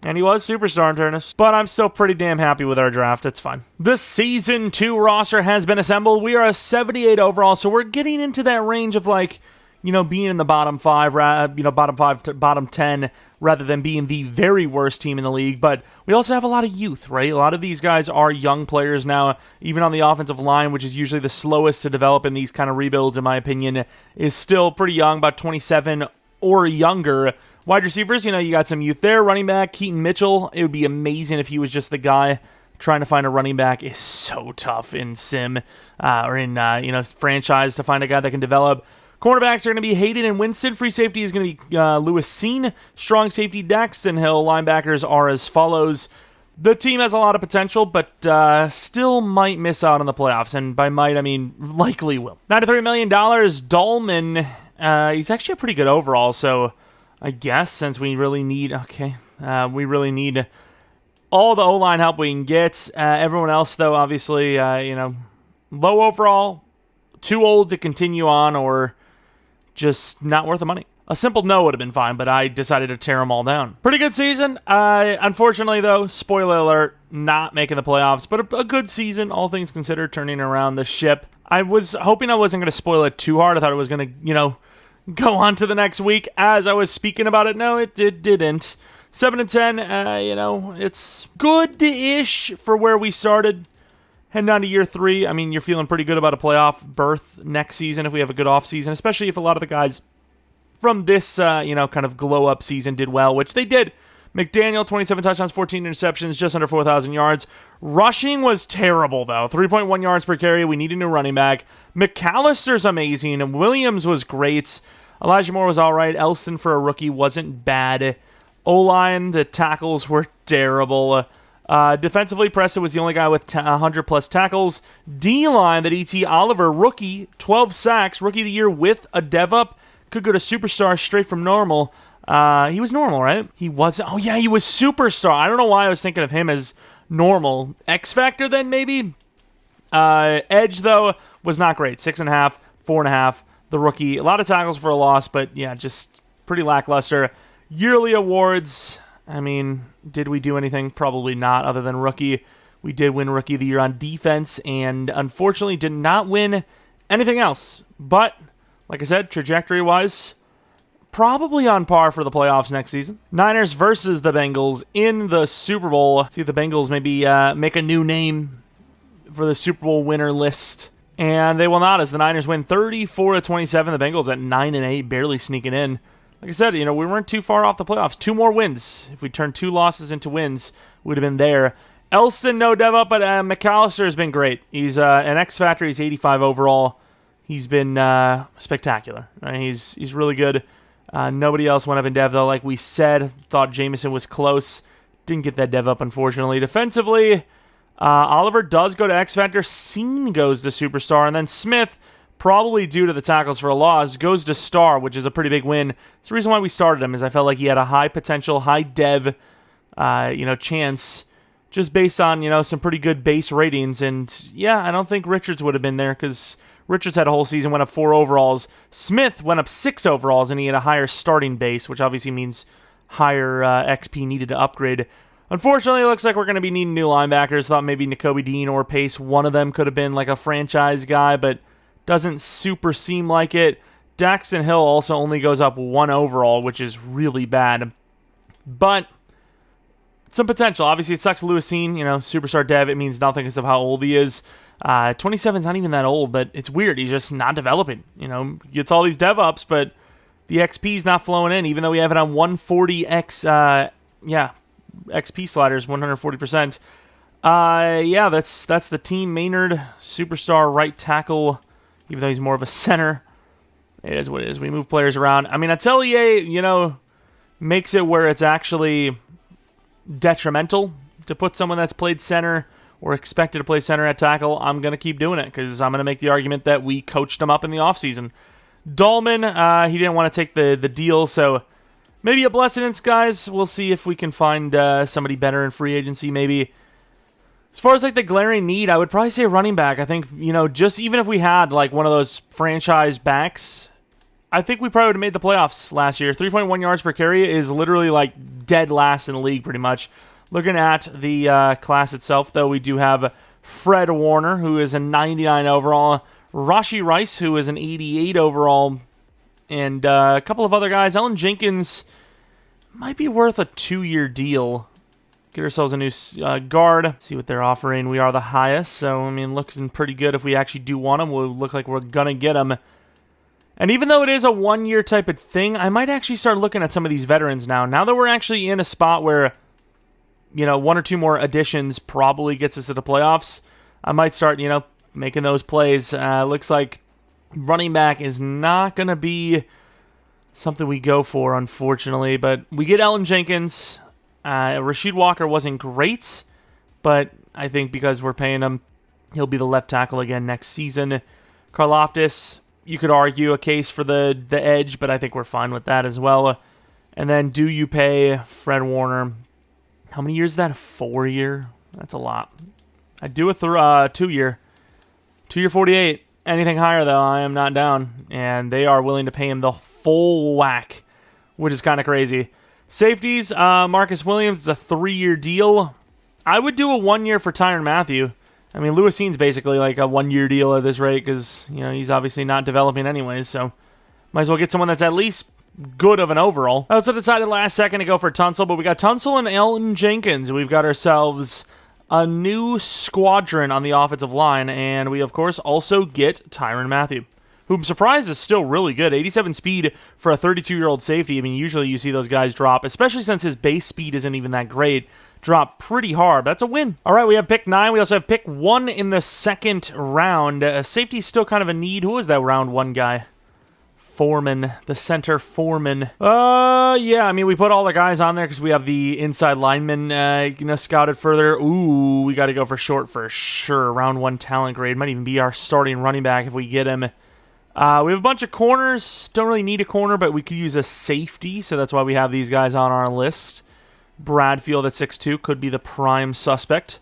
S1: And he was superstar in fairness. But I'm still pretty damn happy with our draft. It's fine. The Season 2 roster has been assembled. We are a 78 overall, so we're getting into that range of, being in the bottom 5, bottom 5 to bottom 10, rather than being the very worst team in the league. But we also have a lot of youth, right? A lot of these guys are young players now, even on the offensive line, which is usually the slowest to develop in these kind of rebuilds, in my opinion, is still pretty young, about 27 or younger. Wide receivers, you got some youth there. Running back, Keaton Mitchell. It would be amazing if he was just the guy. Trying to find a running back is so tough in sim or in franchise to find a guy that can develop. Cornerbacks are going to be Hayden and Winston. Free safety is going to be Lewis Seen. Strong safety, Daxton Hill. Linebackers are as follows. The team has a lot of potential, but still might miss out on the playoffs. And by might, I mean likely will. $93 million. Dahlman, he's actually a pretty good overall. So I guess since we really need, we really need all the O-line help we can get. Everyone else, though, obviously, low overall, too old to continue on, or just not worth the money. A simple no would have been fine, but I decided to tear them all down. Pretty good season. Unfortunately, though, spoiler alert, not making the playoffs, but a good season, all things considered, turning around the ship. I was hoping I wasn't going to spoil it too hard. I thought it was going to, go on to the next week as I was speaking about it. No, it didn't. 7-10, it's good-ish for where we started. Heading on to year 3, I mean, you're feeling pretty good about a playoff berth next season if we have a good offseason, especially if a lot of the guys from this, kind of glow-up season did well, which they did. McDaniel, 27 touchdowns, 14 interceptions, just under 4,000 yards. Rushing was terrible, though. 3.1 yards per carry. We need a new running back. McAllister's amazing, and Williams was great. Elijah Moore was all right. Elston, for a rookie, wasn't bad. O-line, the tackles were terrible. Defensively, Preston was the only guy with 100-plus tackles. D-line, that E.T. Oliver, rookie, 12 sacks, rookie of the year with a dev up. Could go to superstar straight from normal. He was normal, right? He was. Oh, yeah, he was superstar. I don't know why I was thinking of him as normal. X-Factor, then, maybe? Edge, though, was not great. 6.5, 4.5. The rookie. A lot of tackles for a loss, but, yeah, just pretty lackluster. Yearly awards. I mean, did we do anything? Probably not, other than rookie. We did win Rookie of the Year on defense, and unfortunately did not win anything else. But, like I said, trajectory-wise, probably on par for the playoffs next season. Niners versus the Bengals in the Super Bowl. See if the Bengals maybe make a new name for the Super Bowl winner list. And they will not, as the Niners win 34-27. The Bengals at 9-8, barely sneaking in. Like I said, we weren't too far off the playoffs. 2 more wins. If we turned 2 losses into wins, we would have been there. Elston, no dev up, but McAllister has been great. He's an X-Factor. He's 85 overall. He's been spectacular. Right? He's really good. Nobody else went up in dev, though. Like we said, thought Jameson was close. Didn't get that dev up, unfortunately. Defensively, Oliver does go to X Factor. Scene goes to Superstar. And then Smith, probably due to the tackles for a loss, goes to Star, which is a pretty big win. It's the reason why we started him, is I felt like he had a high potential, high dev, chance, just based on, some pretty good base ratings. And, yeah, I don't think Richards would have been there, because Richards had a whole season, went up 4 overalls. Smith went up 6 overalls, and he had a higher starting base, which obviously means higher XP needed to upgrade. Unfortunately, it looks like we're going to be needing new linebackers. Thought maybe Nakobe Dean or Pace, one of them could have been like a franchise guy, but doesn't super seem like it. Daxton Hill also only goes up 1 overall, which is really bad. But some potential. Obviously, it sucks Lewisine, superstar dev. It means nothing because of how old he is. 27 is not even that old, but it's weird. He's just not developing. Gets all these dev ups, but the XP's not flowing in, even though we have it on 140x, XP sliders, 140%. That's the team. Maynard, superstar right tackle, even though he's more of a center. It is what it is. We move players around. I mean, Atelier, makes it where it's actually detrimental to put someone that's played center or expected to play center at tackle. I'm going to keep doing it because I'm going to make the argument that we coached him up in the offseason. Dahlman, he didn't want to take the deal, so maybe a blessedness, guys. We'll see if we can find somebody better in free agency, maybe. As far as the glaring need, I would probably say running back. I think, just even if we had one of those franchise backs, I think we probably would have made the playoffs last year. 3.1 yards per carry is literally dead last in the league pretty much. Looking at the class itself, though, we do have Fred Warner, who is a 99 overall. Rashi Rice, who is an 88 overall. And a couple of other guys. Ellen Jenkins might be worth a 2-year deal. Get ourselves a new guard. See what they're offering. We are the highest, so, looking pretty good. If we actually do want them, we'll look like we're going to get them. And even though it is a 1-year type of thing, I might actually start looking at some of these veterans now. Now that we're actually in a spot where, 1 or 2 more additions probably gets us to the playoffs, I might start, making those plays. Looks like running back is not going to be something we go for, unfortunately. But we get Ellen Jenkins. Rasheed Walker wasn't great, but I think because we're paying him, he'll be the left tackle again next season. Karlaftis, you could argue a case for the edge, but I think we're fine with that as well. And then do you pay Fred Warner? How many years is that? 4-year? That's a lot. I'd do a 2-year. 2-year 48. Anything higher, though, I am not down. And they are willing to pay him the full whack, which is kind of crazy. Safeties, Marcus Williams is a 3-year deal. I would do a 1-year for Tyrann Mathieu. Lewisine's basically like a 1-year deal at this rate because, he's obviously not developing anyways, so might as well get someone that's at least good of an overall. I also decided last second to go for Tunsil, but we got Tunsil and Ellen Jenkins. We've got ourselves a new squadron on the offensive line, and we, of course, also get Tyrann Mathieu, who I'm surprised is still really good. 87 speed for a 32-year-old safety. Usually you see those guys drop, especially since his base speed isn't even that great, drop pretty hard. That's a win. All right, we have pick 9. We also have pick 1 in the second round. Safety is still kind of a need. Who was that round 1 guy? Foreman, the center Foreman. We put all the guys on there because we have the inside linemen, scouted further. Ooh, we got to go for short for sure. Round 1 talent grade. Might even be our starting running back if we get him. We have a bunch of corners. Don't really need a corner, but we could use a safety, so that's why we have these guys on our list. Bradfield at 6'2", could be the prime suspect.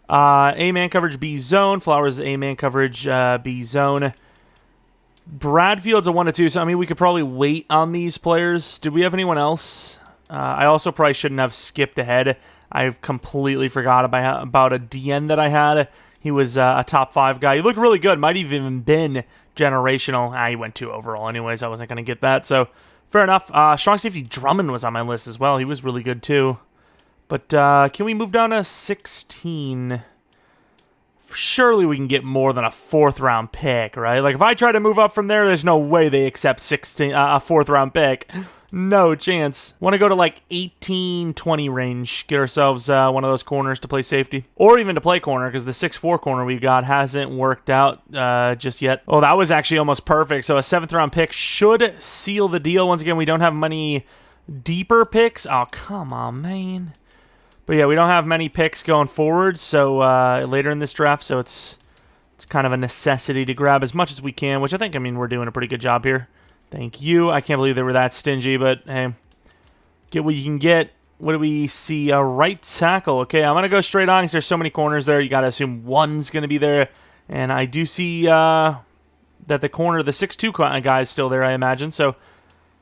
S1: A-man coverage, B-zone. Flowers, A-man coverage, B-zone. Bradfield's a 1-2, so we could probably wait on these players. Did we have anyone else? I also probably shouldn't have skipped ahead. I completely forgot about a DN that I had. He was a top 5 guy. He looked really good. Might have even been generational. He went 2 overall anyways. I wasn't going to get that, so fair enough. Strong safety Drummond was on my list as well. He was really good too. But can we move down to 16? Surely we can get more than a 4th-round pick, right? If I try to move up from there's no way they accept a 4th-round pick. No chance. Want to go to 18, 20 range. Get ourselves one of those corners to play safety. Or even to play corner, because the 6'4 corner we got hasn't worked out just yet. Oh, that was actually almost perfect. So a 7th-round pick should seal the deal. Once again, we don't have many deeper picks. Oh, come on, man. But yeah, we don't have many picks going forward, so later in this draft, so it's kind of a necessity to grab as much as we can, which I mean, we're doing a pretty good job here. Thank you. I can't believe they were that stingy, but hey, get what you can get. What do we see? A right tackle. Okay, I'm going to go straight on because there's so many corners there. You got to assume one's going to be there. And I do see that the corner, the 6'2 guy is still there, I imagine. So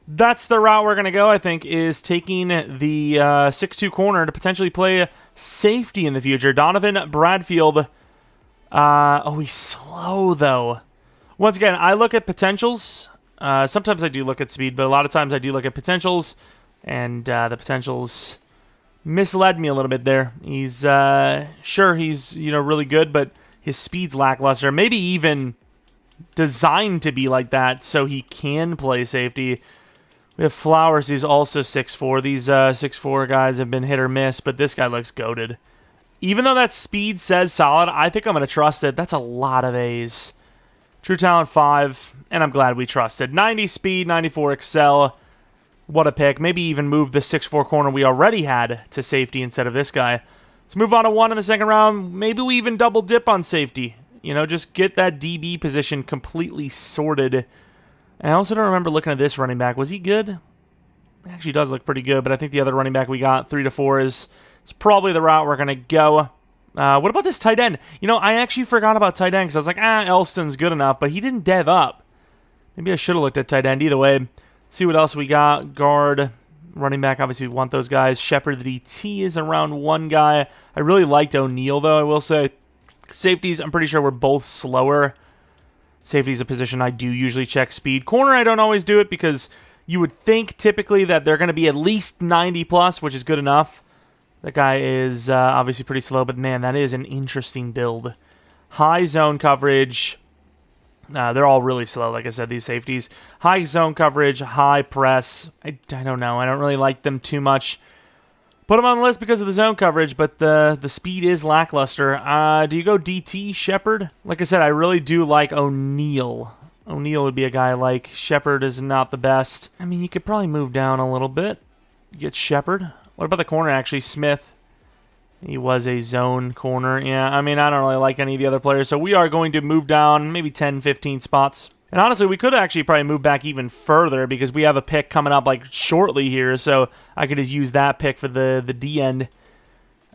S1: that's the route we're going to go, I think, is taking the 6'2 corner to potentially play safety in the future. Donovan Bradfield. Oh, he's slow, though. Once again, I look at potentials. Sometimes I do look at speed, but a lot of times I do look at potentials. And the potentials misled me a little bit there. He's, sure, he's, really good, but his speed's lackluster. Maybe even designed to be like that so he can play safety. We have Flowers, who's also 6'4". These 6'4 guys have been hit or miss, but this guy looks goated. Even though that speed says solid, I think I'm going to trust it. That's a lot of A's. True talent 5, and I'm glad we trusted. 90 speed, 94 excel. What a pick. Maybe even move the 6'4 corner we already had to safety instead of this guy. Let's move on to 1 in the second round. Maybe we even double dip on safety. Just get that DB position completely sorted. And I also don't remember looking at this running back. Was he good? He actually does look pretty good, but I think the other running back we got, 3 to 4, is probably the route we're going to go. What about this tight end? I actually forgot about tight end because I was like, Elston's good enough, but he didn't dev up. Maybe I should have looked at tight end. Either way, let's see what else we got. Guard, running back, obviously we want those guys. Shepard, the DT, is around 1 guy. I really liked O'Neal, though, I will say. Safeties, I'm pretty sure we're both slower. Safety is a position I do usually check speed. Corner, I don't always do it because you would think typically that they're going to be at least 90 plus, which is good enough. That guy is obviously pretty slow, but man, that is an interesting build. High zone coverage. They're all really slow, like I said, these safeties. High zone coverage, high press. I don't know. I don't really like them too much. Put them on the list because of the zone coverage, but the speed is lackluster. Do you go DT, Shepard? Like I said, I really do like O'Neal. O'Neal would be a guy I like. Shepard is not the best. I mean, you could probably move down a little bit. Get Shepard. What about the corner, actually? Smith. He was a zone corner. Yeah, I mean, I don't really like any of the other players, so we are going to move down maybe 10, 15 spots. And honestly, we could actually probably move back even further because we have a pick coming up like shortly here, so I could just use that pick for the D end.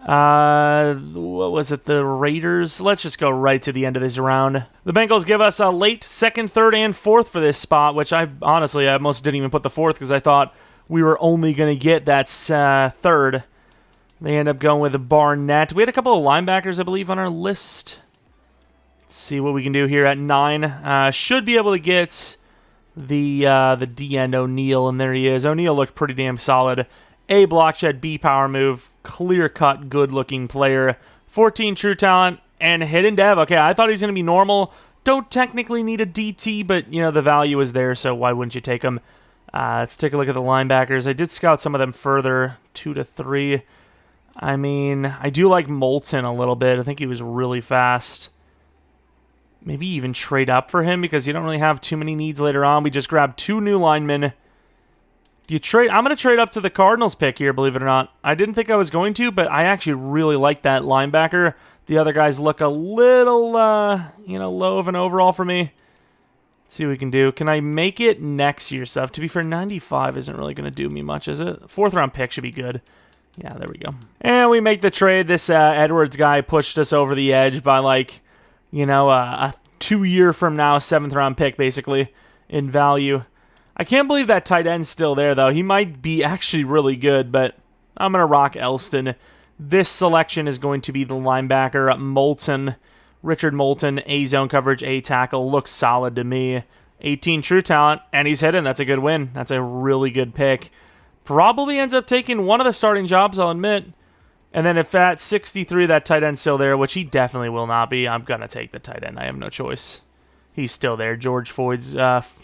S1: What was it? The Raiders? Let's just go right to the end of this round. The Bengals give us a late second, third, and fourth for this spot, which I almost didn't even put the fourth because I thought we were only going to get that third. They end up going with Barnett. We had a couple of linebackers, I believe, on our list. Let's see what we can do here at 9. Should be able to get the D end O'Neal, and there he is. O'Neal looked pretty damn solid. A block shed, B power move, clear-cut, good-looking player. 14 true talent, and hidden dev. Okay, I thought he was going to be normal. Don't technically need a DT, but, the value is there, so why wouldn't you take him? Let's take a look at the linebackers. I did scout some of them further, 2 to 3. I mean, I do like Moulton a little bit. I think he was really fast. Maybe even trade up for him because you don't really have too many needs later on. We just grabbed 2 new linemen. Do you trade? I'm going to trade up to the Cardinals pick here, believe it or not. I didn't think I was going to, but I actually really like that linebacker. The other guys look a little, low of an overall for me. Let's see what we can do. Can I make it next year stuff? To be fair, 95 isn't really going to do me much, is it? 4th round pick should be good. Yeah, there we go. And we make the trade. This Edwards guy pushed us over the edge by a 2 year from now 7th round pick basically in value. I can't believe that tight end's still there though. He might be actually really good, but I'm going to rock Elston. This selection is going to be the linebacker Moulton. Richard Moulton, A zone coverage, A tackle. Looks solid to me. 18 true talent, and he's hidden. That's a good win. That's a really good pick. Probably ends up taking one of the starting jobs, I'll admit. And then if at 63 that tight end's still there, which he definitely will not be, I'm going to take the tight end. I have no choice. He's still there. George Floyd's...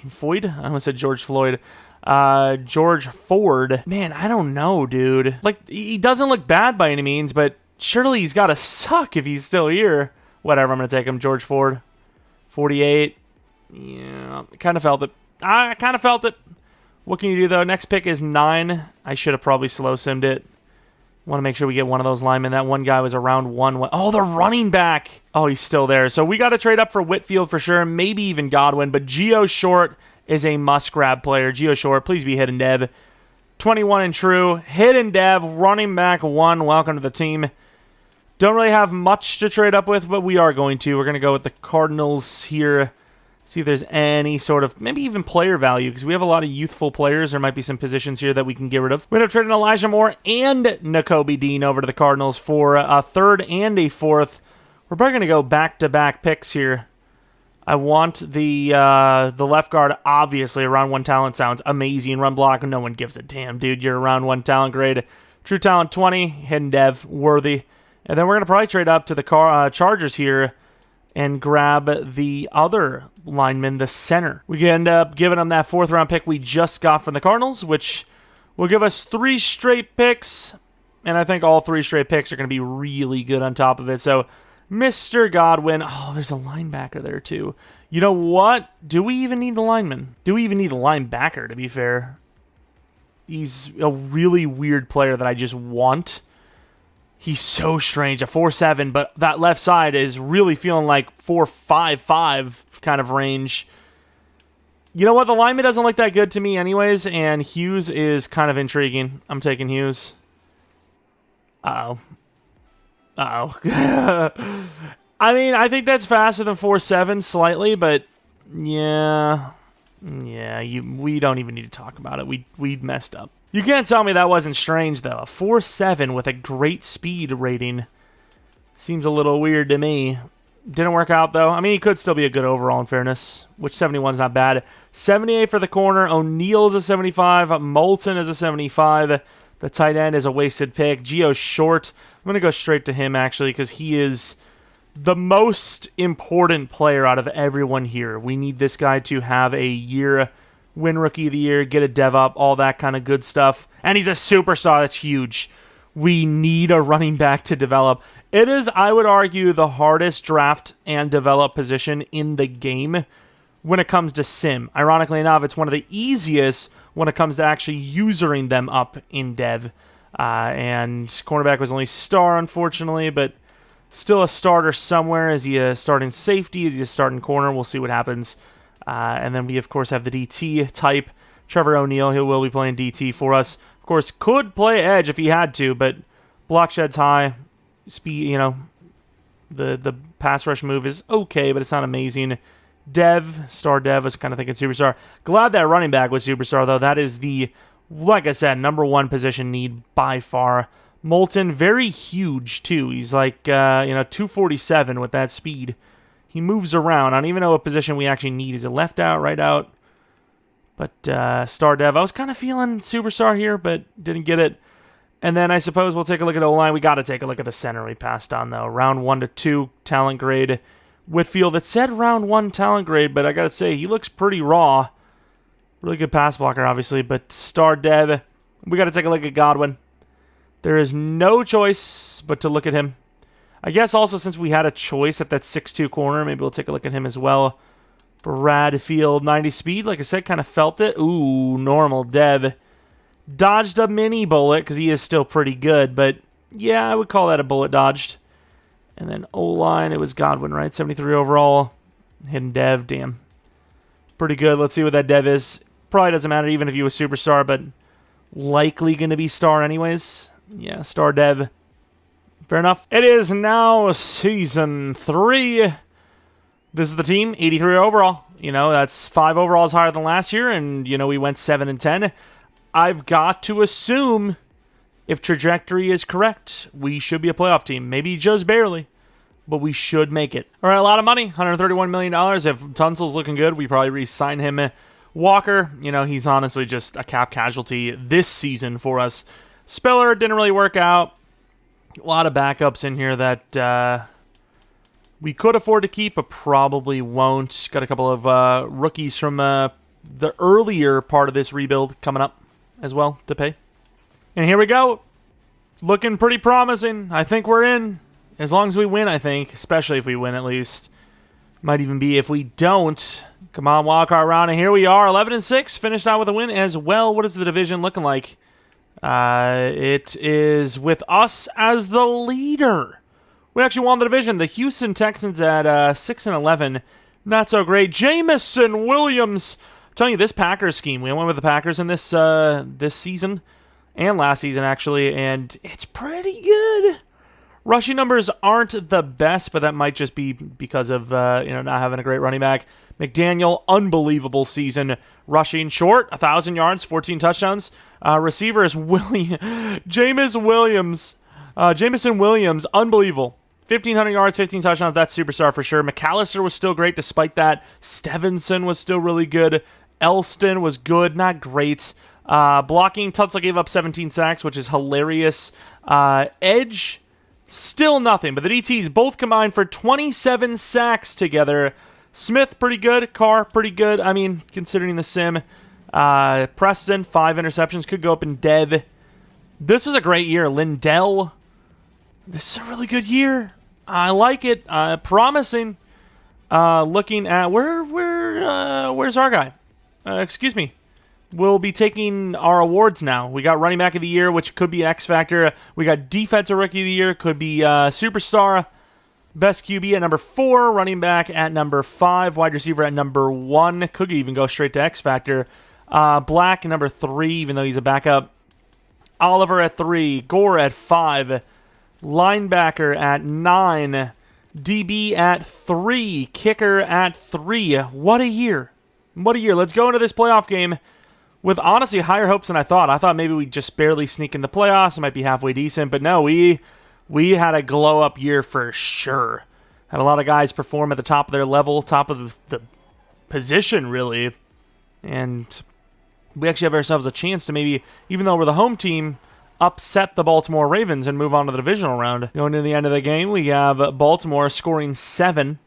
S1: Floyd? I almost said George Floyd. George Ford. Man, I don't know, dude. He doesn't look bad by any means, but surely he's got to suck if he's still here. Whatever, I'm going to take him. George Ford. 48. Yeah, kind of felt it. I kind of felt it. What can you do, though? Next pick is 9. I should have probably slow simmed it. Want to make sure we get one of those linemen. That one guy was around 1. Oh, the running back. Oh, he's still there. So we got to trade up for Whitfield for sure. Maybe even Godwin. But Geo Short is a must-grab player. Geo Short, please be hidden dev. 21 and true. Hidden dev. Running back 1. Welcome to the team. Don't really have much to trade up with, but we are going to. We're going to go with the Cardinals here. See if there's any sort of, maybe even player value, because we have a lot of youthful players. There might be some positions here that we can get rid of. We end up trading Elijah Moore and Nakobe Dean over to the Cardinals for a 3rd and a 4th. We're probably going to go back-to-back picks here. I want the left guard, obviously. A round 1 talent sounds amazing. Run block, no one gives a damn, dude. You're a round 1 talent grade. True talent 20, hidden dev, worthy. And then we're going to probably trade up to the Chargers here and grab the other lineman, the center. We can end up giving them that 4th round pick we just got from the Cardinals, which will give us 3 straight picks. And I think all 3 straight picks are going to be really good on top of it. So, Mr. Godwin. Oh, there's a linebacker there, too. You know what? Do we even need the lineman? Do we even need the linebacker, to be fair? He's a really weird player that I just want. He's so strange, a 4.7, but that left side is really feeling like 4.55 kind of range. You know what? The lineman doesn't look that good to me anyways, and Hughes is kind of intriguing. I'm taking Hughes. Uh-oh. I mean, I think that's faster than 4.7 slightly, but yeah, we don't even need to talk about it. We messed up. You can't tell me that wasn't strange, though. A 4.7 with a great speed rating seems a little weird to me. Didn't work out, though. I mean, he could still be a good overall, in fairness, which 71's not bad. 78 for the corner. O'Neill's a 75. Moulton is a 75. The tight end is a wasted pick. Geo Short. I'm going to go straight to him, actually, because he is the most important player out of everyone here. We need this guy to have a year, win Rookie of the Year, get a dev up, all that kind of good stuff. And he's a superstar. That's huge. We need a running back to develop. It is, I would argue, the hardest draft and develop position in the game when it comes to sim. Ironically enough, it's one of the easiest when it comes to actually using them up in dev. And cornerback was only star, unfortunately, but still a starter somewhere. Is he a starting safety? Is he a starting corner? We'll see what happens. And then we, of course, have the DT type. Trevor O'Neil, he will be playing DT for us. Of course, could play edge if he had to, but block shed's high. Speed, you know, the pass rush move is okay, but it's not amazing. Dev, star dev, I was kind of thinking superstar. Glad that running back was superstar, though. That is the, like I said, number 1 position need by far. Moulton, very huge, too. He's like, 247 with that speed. He moves around. I don't even know what position we actually need. Is it left out, right out? But star dev, I was kind of feeling superstar here, but didn't get it. And then I suppose we'll take a look at O-line. We got to take a look at the center we passed on, though. Round 1 to 2, talent grade. Whitfield, it said round 1 talent grade, but I got to say, he looks pretty raw. Really good pass blocker, obviously, but star dev. We got to take a look at Godwin. There is no choice but to look at him. I guess also since we had a choice at that 6'2 corner, maybe we'll take a look at him as well. Bradfield, 90 speed, like I said, kind of felt it. Ooh, normal dev. Dodged a mini bullet because he is still pretty good, but yeah, I would call that a bullet dodged. And then O-line, it was Godwin, right? 73 overall. Hidden dev, damn. Pretty good. Let's see what that dev is. Probably doesn't matter even if he was superstar, but likely going to be star anyways. Yeah, star dev. Fair enough. It is now season 3. This is the team, 83 overall. You know, that's 5 overalls higher than last year, and, you know, we went 7 and 10. I've got to assume, if trajectory is correct, we should be a playoff team. Maybe just barely, but we should make it. All right, a lot of money, $131 million. If Tunsil's looking good, we probably re-sign him. Walker, you know, he's honestly just a cap casualty this season for us. Spiller didn't really work out. A lot of backups in here that we could afford to keep, but probably won't. Got a couple of rookies from the earlier part of this rebuild coming up as well to pay. And here we go. Looking pretty promising. I think we're in. As long as we win, I think. Especially if we win, at least. Might even be if we don't. Come on, wildcard round. And here we are. 11 and 6. Finished out with a win as well. What is the division looking like? It is with us as the leader. We actually won the division. The Houston Texans at 6-11. Not so great. Jameson Williams. I'm telling you, this Packers scheme. We went with the Packers in this this season and last season, actually, and it's pretty good. Rushing numbers aren't the best, but that might just be because of not having a great running back. McDaniel, unbelievable season. Rushing short, 1,000 yards, 14 touchdowns. Receiver is Jameson Williams, unbelievable. 1,500 yards, 15 touchdowns. That's superstar for sure. McAllister was still great despite that. Stevenson was still really good. Elston was good, not great. Blocking, Tunsil gave up 17 sacks, which is hilarious. Edge, still nothing. But the DTs both combined for 27 sacks together. Smith, pretty good. Carr, pretty good. I mean, considering the sim. Preston, 5 interceptions. Could go up in dev. This was a great year. Lindell, this is a really good year. I like it. Promising. Looking at where's our guy? Excuse me. We'll be taking our awards now. We got running back of the year, which could be X Factor. We got defensive rookie of the year, could be superstar. Best QB at number 4, running back at number 5, wide receiver at number 1. Could even go straight to X Factor. Black number 3, even though he's a backup. Oliver at 3, Gore at 5, linebacker at 9, DB at 3, kicker at 3. What a year. What a year. Let's go into this playoff game with honestly higher hopes than I thought. I thought maybe we'd just barely sneak in the playoffs. It might be halfway decent, but no, we had a glow-up year for sure. Had a lot of guys perform at the top of their level, top of the position, really. And we actually have ourselves a chance to maybe, even though we're the home team, upset the Baltimore Ravens and move on to the divisional round. Going to the end of the game, we have Baltimore scoring 7.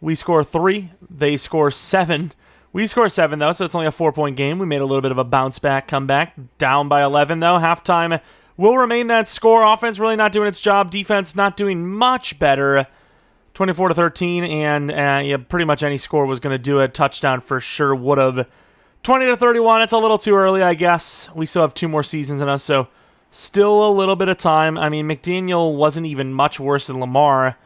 S1: We score 3. They score 7. We score 7, though, so it's only a 4-point game. We made a little bit of a bounce-back comeback. Down by 11, though. Halftime will remain that score. Offense really not doing its job. Defense not doing much better. 24-13, and pretty much any score was going to do it. Touchdown for sure would have. 20-31, it's a little too early, I guess. We still have 2 more seasons in us, so still a little bit of time. I mean, McDaniel wasn't even much worse than Lamar.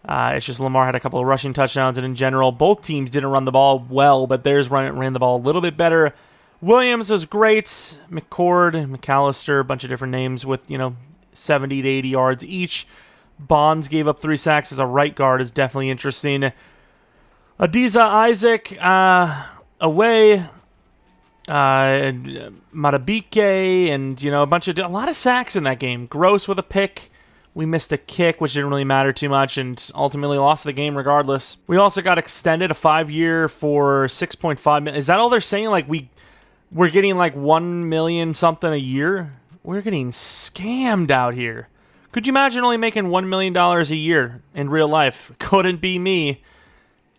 S1: It's just Lamar had a couple of rushing touchdowns, and in general, both teams didn't run the ball well, but theirs ran the ball a little bit better. Williams was great. McCord, McAllister, a bunch of different names with, 70 to 80 yards each. Bonds gave up 3 sacks as a right guard is definitely interesting. Adiza Isaac away. Matabike and, a lot of sacks in that game. Gross with a pick. We missed a kick, which didn't really matter too much, and ultimately lost the game regardless. We also got extended a 5-year for $6.5 million. Is that all they're saying? Like, we're getting like $1 million something a year? We're getting scammed out here. Could you imagine only making $1 million a year in real life? Couldn't be me.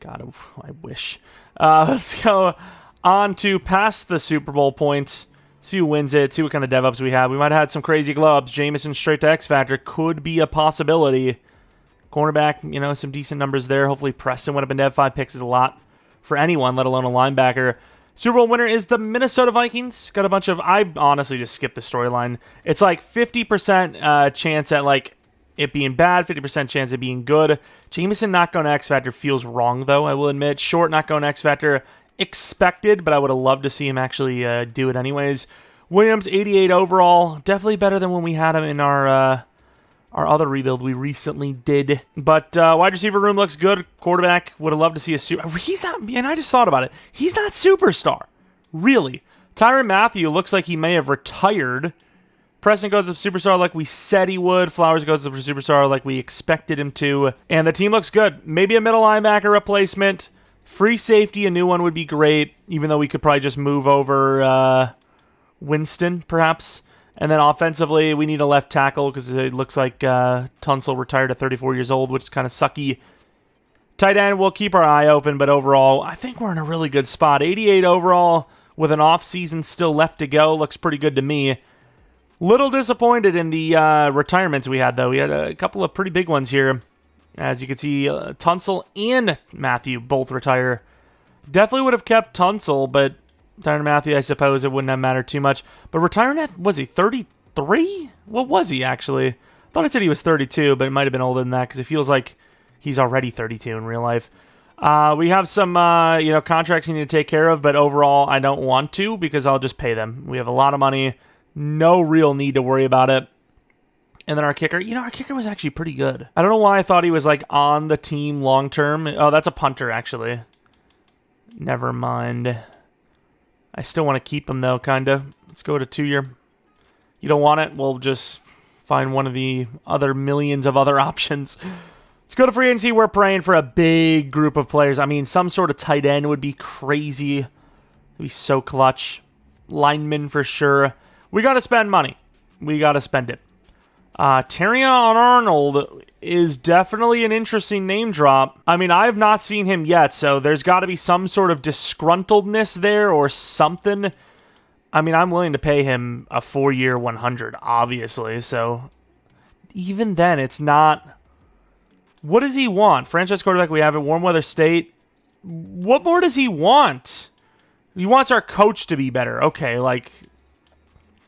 S1: God, I wish. Let's go on to past the Super Bowl points. See who wins it. See what kind of dev-ups we have. We might have had some crazy gloves. Jameson straight to X Factor could be a possibility. Cornerback, some decent numbers there. Hopefully Preston went up in dev. 5 picks is a lot for anyone, let alone a linebacker. Super Bowl winner is the Minnesota Vikings. Got a bunch of... I honestly just skipped the storyline. It's like 50% chance at like it being bad, 50% chance of being good. Jameson not going to X Factor feels wrong, though, I will admit. Short not going to X Factor expected, but I would have loved to see him actually do it anyways. Williams, 88 overall. Definitely better than when we had him in our other rebuild we recently did. But wide receiver room looks good. Quarterback, would have loved to see a super... He's not... And I just thought about it. He's not superstar. Really. Tyrann Mathieu looks like he may have retired. Preston goes up superstar like we said he would. Flowers goes up superstar like we expected him to. And the team looks good. Maybe a middle linebacker replacement. Free safety, a new one would be great, even though we could probably just move over Winston, perhaps. And then offensively, we need a left tackle because it looks like Tunsil retired at 34 years old, which is kind of sucky. Tight end, we'll keep our eye open, but overall, I think we're in a really good spot. 88 overall with an off-season still left to go. Looks pretty good to me. Little disappointed in the retirements we had, though. We had a couple of pretty big ones here. As you can see, Tunsil and Mathieu both retire. Definitely would have kept Tunsil, but Tyrann Mathieu, I suppose it wouldn't have mattered too much. But retiring at, was he 33? What was he, actually? I thought it said he was 32, but it might have been older than that because it feels like he's already 32 in real life. We have some, contracts you need to take care of, but overall, I don't want to because I'll just pay them. We have a lot of money. No real need to worry about it. And then our kicker, our kicker was actually pretty good. I don't know why I thought he was, on the team long-term. Oh, that's a punter, actually. Never mind. I still want to keep him, though, kind of. Let's go to 2-year. You don't want it? We'll just find one of the other millions of other options. Let's go to free agency. We're praying for a big group of players. I mean, some sort of tight end would be crazy. It'd be so clutch. Lineman for sure. We got to spend money. We got to spend it. Terrion Arnold is definitely an interesting name drop. I mean, I have not seen him yet, so there's got to be some sort of disgruntledness there or something. I mean, I'm willing to pay him a 4-year 100, obviously, so even then, it's not... What does he want? Franchise quarterback, we have it. Warm weather state. What more does he want? He wants our coach to be better. Okay,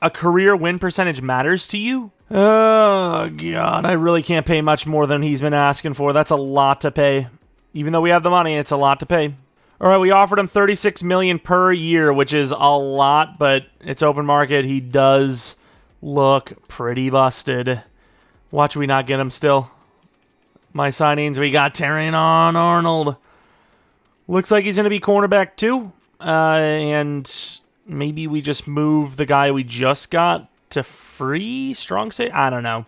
S1: a career win percentage matters to you? Oh, God. I really can't pay much more than he's been asking for. That's a lot to pay. Even though we have the money, it's a lot to pay. All right, we offered him $36 million per year, which is a lot, but it's open market. He does look pretty busted. Watch we not get him still. My signings, we got Terrion Arnold. Looks like he's going to be cornerback too. And maybe we just move the guy we just got to free strong safety. I don't know.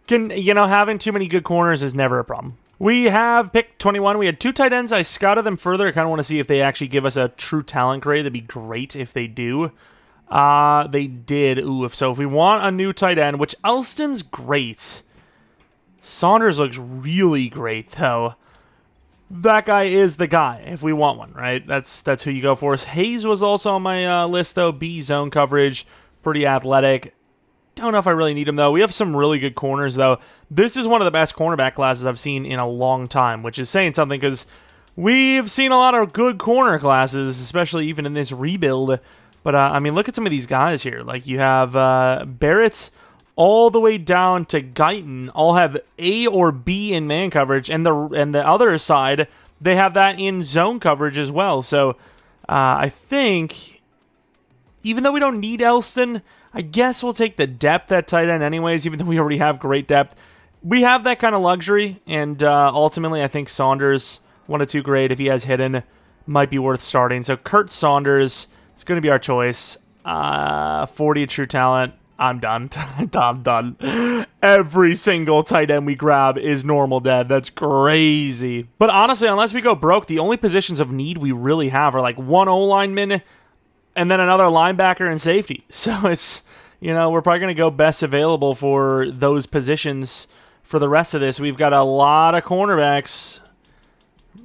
S1: Having too many good corners is never a problem. We have pick 21. We had 2 tight ends. I scouted them further. I kind of want to see if they actually give us a true talent grade. That'd be great if they do. They did. If we want a new tight end, which Elston's great. Saunders looks really great, though. That guy is the guy, if we want one, right? That's who you go for. Hayes was also on my list, though. B zone coverage, pretty athletic. Don't know if I really need him, though. We have some really good corners, though. This is one of the best cornerback classes I've seen in a long time, which is saying something, because we've seen a lot of good corner classes, especially even in this rebuild. But, look at some of these guys here. You have Barrett... all the way down to Guyton, all have A or B in man coverage, and the other side, they have that in zone coverage as well. So I think, even though we don't need Elston, I guess we'll take the depth at tight end anyways, even though we already have great depth. We have that kind of luxury, and ultimately I think Saunders, 1 of 2 grade, if he has hidden, might be worth starting. So Kurt Saunders is going to be our choice. 40 true talent. I'm done. I'm done. Every single tight end we grab is normal dead. That's crazy. But honestly, unless we go broke, the only positions of need we really have are 1 O-lineman and then another linebacker and safety. So it's, we're probably going to go best available for those positions for the rest of this. We've got a lot of cornerbacks.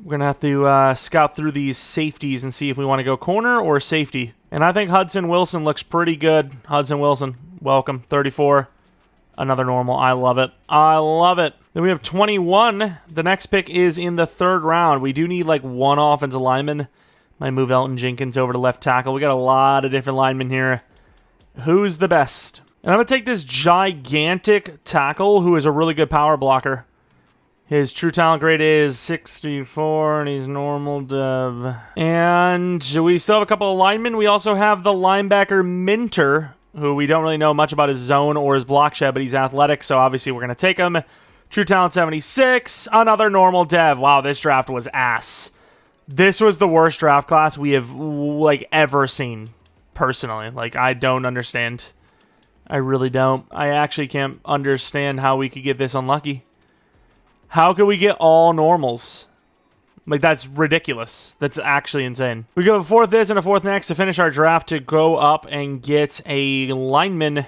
S1: We're going to have to scout through these safeties and see if we want to go corner or safety. And I think Hudson Wilson looks pretty good. Hudson Wilson. Welcome, 34. Another normal. I love it. I love it. Then we have 21. The next pick is in the 3rd round. We do need 1 offensive lineman. Might move Elton Jenkins over to left tackle. We got a lot of different linemen here. Who's the best? And I'm going to take this gigantic tackle who is a really good power blocker. His true talent grade is 64, and he's normal dev. And we still have a couple of linemen. We also have the linebacker Minter, who we don't really know much about his zone or his block shed, but he's athletic, so obviously we're going to take him. True talent 76, another normal dev. Wow, this draft was ass. This was the worst draft class we have, ever seen, personally. I don't understand. I really don't. I actually can't understand how we could get this unlucky. How could we get all normals? That's ridiculous. That's actually insane. We go a 4th this and a 4th next to finish our draft to go up and get a lineman.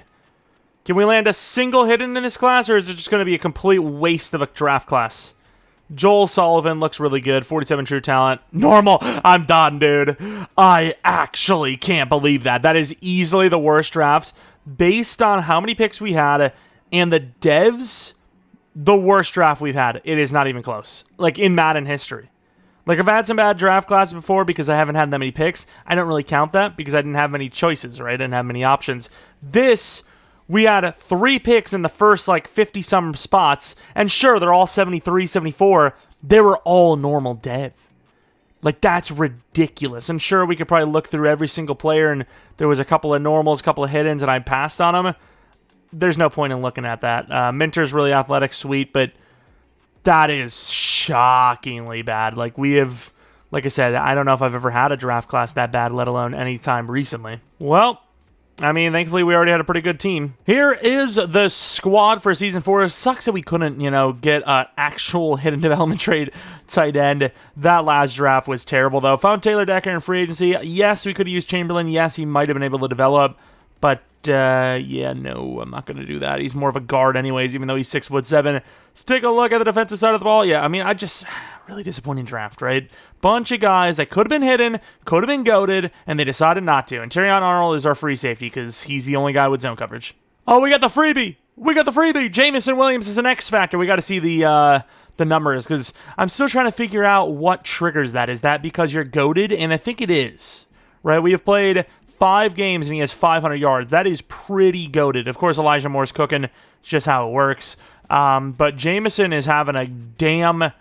S1: Can we land a single hidden in this class, or is it just going to be a complete waste of a draft class? Joel Sullivan looks really good. 47 true talent. Normal. I'm done, dude. I actually can't believe that. That is easily the worst draft. Based on how many picks we had and the devs, the worst draft we've had. It is not even close. In Madden history. Like, I've had some bad draft classes before because I haven't had that many picks. I don't really count that because I didn't have many choices, right? I didn't have many options. This, we had 3 picks in the first, like, 50-some spots. And sure, they're all 73, 74. They were all normal dev. Like, that's ridiculous. And sure, we could probably look through every single player, and there was a couple of normals, a couple of hidden, and I passed on them. There's no point in looking at that. Minter's really athletic, sweet, but that is shockingly bad. Like, we have, like I said, I don't know if I've ever had a draft class that bad, let alone any time recently. Well, I mean, thankfully we already had a pretty good team. Here is the squad for Season 4. It sucks that we couldn't, get an actual hidden development trade tight end. That last draft was terrible, though. Found Taylor Decker in free agency. Yes, we could have used Chamberlain. Yes, he might have been able to develop. But, yeah, no, I'm not going to do that. He's more of a guard anyways, even though he's 6'7". Let's take a look at the defensive side of the ball. Yeah, I mean, really disappointing draft, right? Bunch of guys that could have been hidden, could have been goated, and they decided not to. And Terrion Arnold is our free safety because he's the only guy with zone coverage. Oh, we got the freebie! We got the freebie! Jamison Williams is an X factor. We got to see the numbers because I'm still trying to figure out what triggers that. Is that because you're goated? And I think it is, right? We have played 5 games and he has 500 yards. That is pretty goated. Of course, Elijah Moore's cooking. It's just how it works. But Jamison is having a damn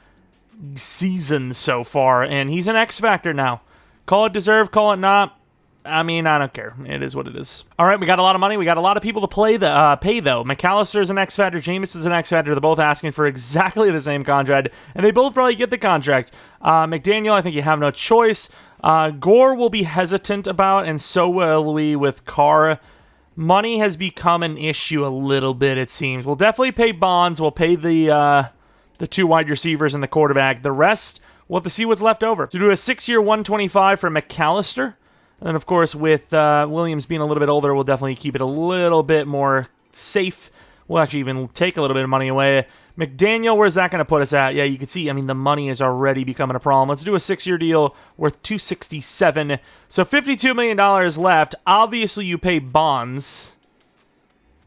S1: season so far, and he's an X factor now. Call it deserved, call it not. I mean, I don't care. It is what it is. All right, we got a lot of money. We got a lot of people to pay, though. McAllister's an X factor. Jamison's an X factor. They're both asking for exactly the same contract, and they both probably get the contract. McDaniel, I think you have no choice. Gore will be hesitant about, and so will we with Carr. Money has become an issue a little bit, it seems. We'll definitely pay Bonds. We'll pay the 2 wide receivers and the quarterback. The rest, we'll have to see what's left over. So do a 6-year, 125 for McAllister. And then, of course, with Williams being a little bit older, we'll definitely keep it a little bit more safe. We'll actually even take a little bit of money away. McDaniel, where's that going to put us at? Yeah, you can see, I mean, the money is already becoming a problem. Let's do a 6-year deal worth $267. So $52 million left. Obviously, you pay Bonds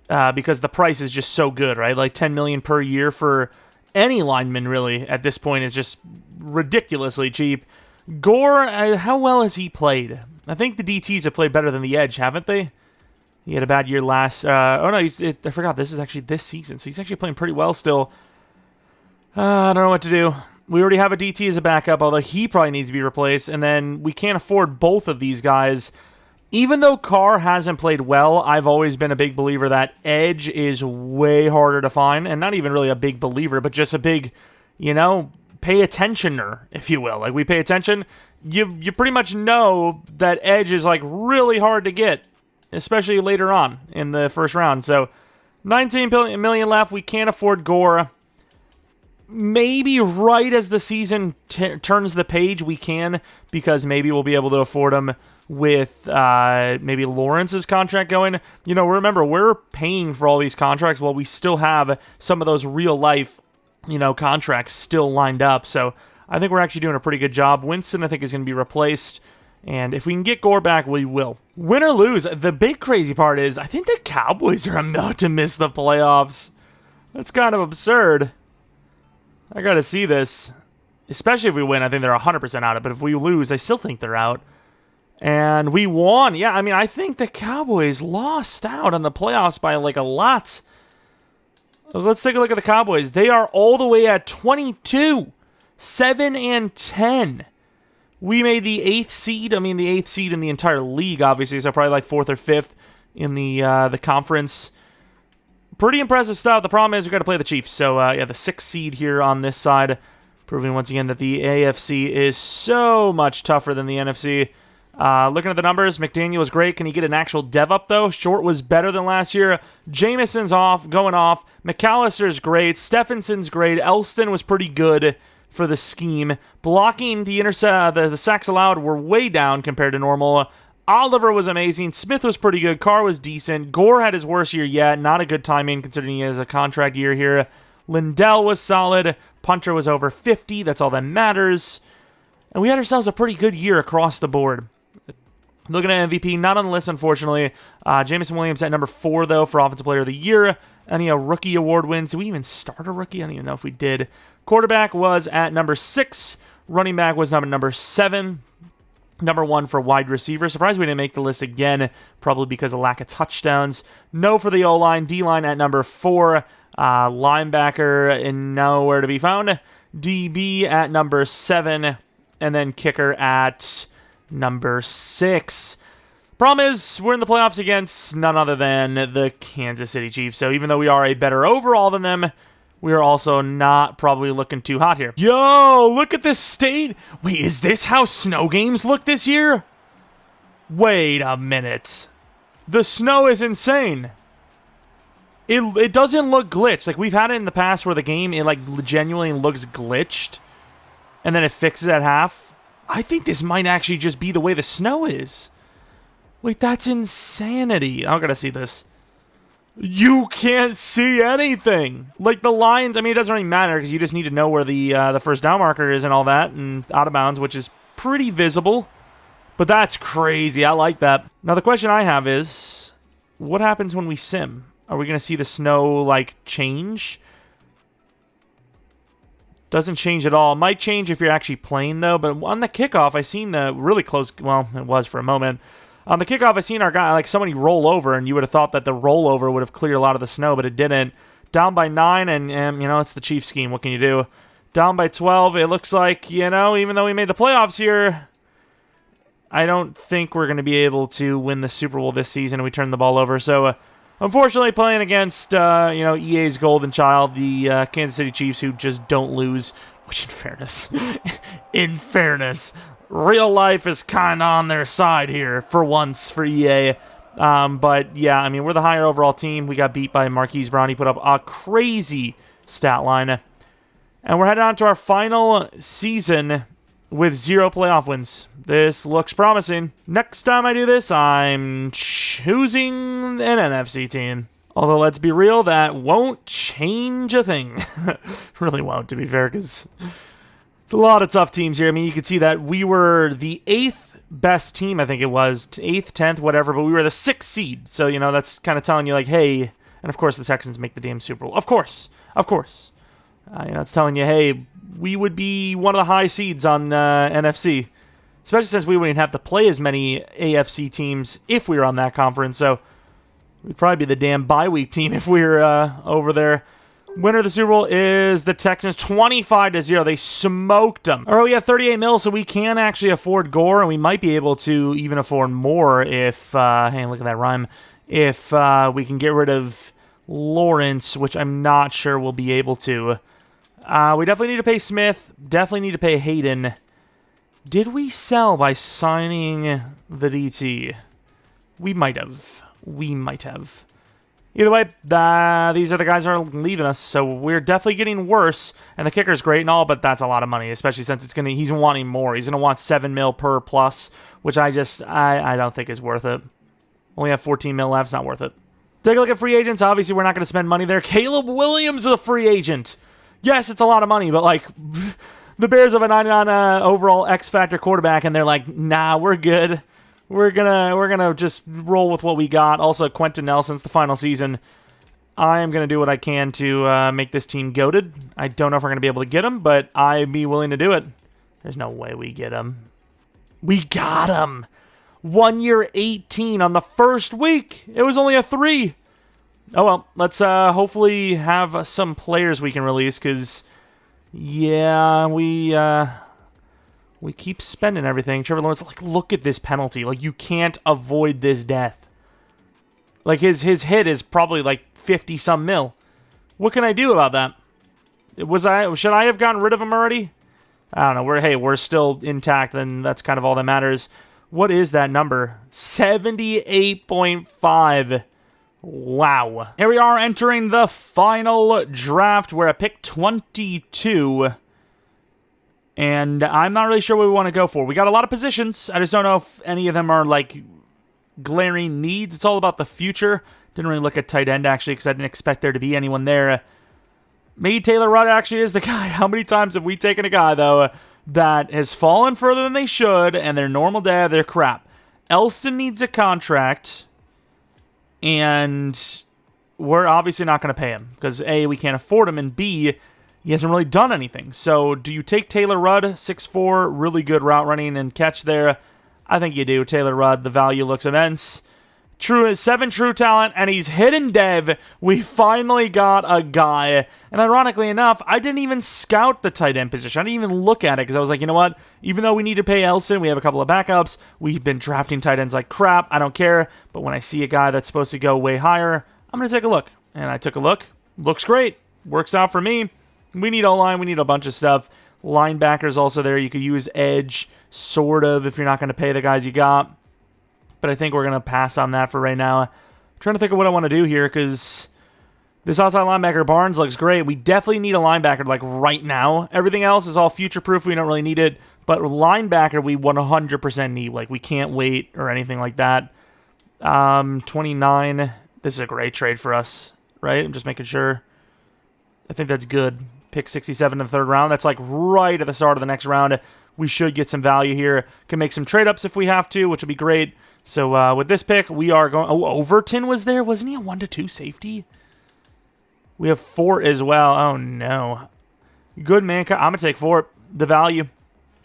S1: because the price is just so good, right? Like $10 million per year for any lineman, really, at this point is just ridiculously cheap. Gore, how well has he played? I think the DTs have played better than the edge, haven't they? He had a bad year last... I forgot. This is actually this season, so he's actually playing pretty well still. I don't know what to do. We already have a DT as a backup, although he probably needs to be replaced, and then we can't afford both of these guys. Even though Carr hasn't played well, I've always been a big believer that edge is way harder to find, and not even really a big believer, but just a big, pay attentioner, if you will. Like, we pay attention, you pretty much know that edge is, like, really hard to get, especially later on in the first round. So, $19 million left. We can't afford Gore. Maybe right as the season turns the page, we can, because maybe we'll be able to afford him with maybe Lawrence's contract going. Remember, we're paying for all these contracts while we still have some of those real-life, contracts still lined up. So I think we're actually doing a pretty good job. Winston, I think, is going to be replaced. And if we can get Gore back, we will. Win or lose, the big crazy part is I think the Cowboys are about to miss the playoffs. That's kind of absurd. I got to see this. Especially if we win, I think they're 100% out of it. But if we lose, I still think they're out. And we won. Yeah, I mean, I think the Cowboys lost out on the playoffs by like a lot. Let's take a look at the Cowboys. They are all the way at 22, 7-10. We made the 8th seed. I mean, the 8th seed in the entire league, obviously. So probably like 4th or 5th in the conference. Pretty impressive stuff. The problem is we've got to play the Chiefs. So, the 6th seed here on this side. Proving once again that the AFC is so much tougher than the NFC. Looking at the numbers, McDaniel was great. Can he get an actual dev up, though? Short was better than last year. Jamison's going off. McAllister's great. Stephenson's great. Elston was pretty good for the scheme. Blocking the sacks allowed were way down compared to normal. Oliver was amazing. Smith was pretty good. Carr was decent. Gore had his worst year yet. Not a good timing considering he has a contract year here. Lindell was solid. Punter was over 50. That's all that matters. And we had ourselves a pretty good year across the board. Looking at MVP, not on the list, unfortunately. Jameson Williams at number 4, though, for Offensive Player of the Year. Any rookie award wins. Did we even start a rookie? I don't even know if we did. Quarterback was at number 6 Running back was number 7. Number 1 for wide receiver. Surprised we didn't make the list again, probably because of lack of touchdowns. No for the O-line. D-line at number 4. Linebacker nowhere to be found. DB at number 7. And then kicker at number 6. Problem is, we're in the playoffs against none other than the Kansas City Chiefs. So even though we are a better overall than them, we are also not probably looking too hot here. Yo, look at this state. Wait, is this how snow games look this year? Wait a minute. The snow is insane. It doesn't look glitched. Like, we've had it in the past where the game, it like genuinely looks glitched. And then it fixes at half. I think this might actually just be the way the snow is. Wait, that's insanity. I'm gonna see this. You can't see anything. Like the lines, I mean, it doesn't really matter because you just need to know where the first down marker is and all that, and out of bounds, which is pretty visible. But that's crazy. I like that. Now the question I have is, what happens when we sim? Are we gonna see the snow like change? Doesn't change at all. Might change if you're actually playing though. But on the kickoff, I seen the really close. Well, it was for a moment. On the kickoff, I seen our guy, like somebody roll over, and you would have thought that the rollover would have cleared a lot of the snow, but it didn't. Down by 9, and you know, it's the Chiefs scheme. What can you do? Down by 12, it looks like, you know, even though we made the playoffs here, I don't think we're going to be able to win the Super Bowl this season, and we turned the ball over. So, unfortunately, playing against, you know, EA's golden child, the Kansas City Chiefs, who just don't lose, which in fairness, real life is kind of on their side here for once for EA. But yeah, I mean, we're the higher overall team. We got beat by Marquise Brown. He put up a crazy stat line. And we're heading on to our final season with 0 playoff wins. This looks promising. Next time I do this, I'm choosing an NFC team. Although, let's be real, that won't change a thing. Really won't, to be fair, because it's a lot of tough teams here. I mean, you can see that we were the 8th best team, I think it was. 8th, 10th, whatever, but we were the 6th seed. So, you know, that's kind of telling you, like, hey, and of course the Texans make the damn Super Bowl. Of course. You know, it's telling you, hey, we would be one of the high seeds on NFC. Especially since we wouldn't have to play as many AFC teams if we were on that conference. So, we'd probably be the damn bye week team if we were over there. Winner of the Super Bowl is the Texans, 25-0. They smoked them. All right, we have 38 mil, so we can actually afford Gore, and we might be able to even afford more if, hey, look at that rhyme, if we can get rid of Lawrence, which I'm not sure we'll be able to. We definitely need to pay Smith, definitely need to pay Hayden. Did we sell by signing the DT? We might have. Either way, these are the guys that are leaving us, so we're definitely getting worse. And the kicker's great and all, but that's a lot of money, especially since he's wanting more. He's gonna want 7 mil per plus, which I don't think is worth it. Only have 14 mil left, it's not worth it. Take a look at free agents. Obviously, we're not gonna spend money there. Caleb Williams is a free agent. Yes, it's a lot of money, but like the Bears have a 99 overall X Factor quarterback, and they're like, nah, we're good. We're gonna just roll with what we got. Also, Quentin Nelson's the final season. I am gonna do what I can to make this team goated. I don't know if we're gonna be able to get him, but I'd be willing to do it. There's no way we get him. We got him. 1 year, 18 on the first week. It was only a 3. Oh well. Let's hopefully have some players we can release, because yeah, we keep spending everything. Trevor Lawrence, like, look at this penalty. Like, you can't avoid this death. Like, his hit is probably, like, 50-some mil. What can I do about that? Should I have gotten rid of him already? I don't know. We're still intact, then that's kind of all that matters. What is that number? 78.5. Wow. Here we are entering the final draft. We're at pick 22. And I'm not really sure what we want to go for. We got a lot of positions. I just don't know if any of them are, like, glaring needs. It's all about the future. Didn't really look at tight end, actually, because I didn't expect there to be anyone there. Maybe Taylor Rudd actually is the guy. How many times have we taken a guy, though, that has fallen further than they should, and they're normal day, they're crap? Elston needs a contract, and we're obviously not going to pay him, because A, we can't afford him, and B, he hasn't really done anything. So do you take Taylor Rudd, 6'4", really good route running and catch there? I think you do. Taylor Rudd, the value looks immense. 7 true talent, and he's hidden dev. We finally got a guy. And ironically enough, I didn't even scout the tight end position. I didn't even look at it because I was like, you know what? Even though we need to pay Elson, we have a couple of backups. We've been drafting tight ends like crap. I don't care. But when I see a guy that's supposed to go way higher, I'm going to take a look. And I took a look. Looks great. Works out for me. We need O-line. We need a bunch of stuff. Linebackers also there. You could use edge, sort of, if you're not going to pay the guys you got. But I think we're going to pass on that for right now. I'm trying to think of what I want to do here because this outside linebacker Barnes looks great. We definitely need a linebacker like right now. Everything else is all future-proof. We don't really need it. But linebacker we 100% need. Like we can't wait or anything like that. 29. This is a great trade for us, right? I'm just making sure. I think that's good. Pick 67 in the third round. That's like right at the start of the next round. We should get some value here. Can make some trade-ups if we have to, which would be great. So with this pick, we are going... Oh, Overton was there? Wasn't he a 1-2 safety? We have 4 as well. Oh, no. Good man. I'm going to take 4. The value.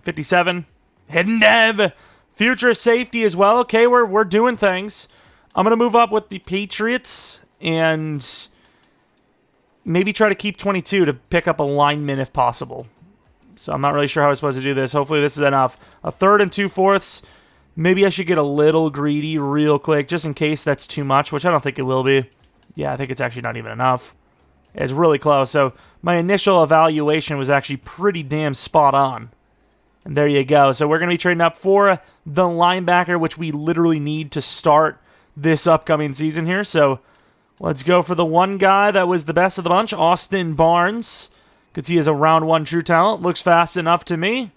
S1: 57. Hidden dev. Future safety as well. Okay, we're doing things. I'm going to move up with the Patriots and maybe try to keep 22 to pick up a lineman if possible. So I'm not really sure how I'm supposed to do this. Hopefully this is enough. A 3rd and 2/4. Maybe I should get a little greedy real quick, just in case that's too much, which I don't think it will be. Yeah, I think it's actually not even enough. It's really close. So my initial evaluation was actually pretty damn spot on. And there you go. So we're going to be trading up for the linebacker, which we literally need to start this upcoming season here. So let's go for the one guy that was the best of the bunch, Austin Barnes. Could see he has a round 1 true talent. Looks fast enough to me.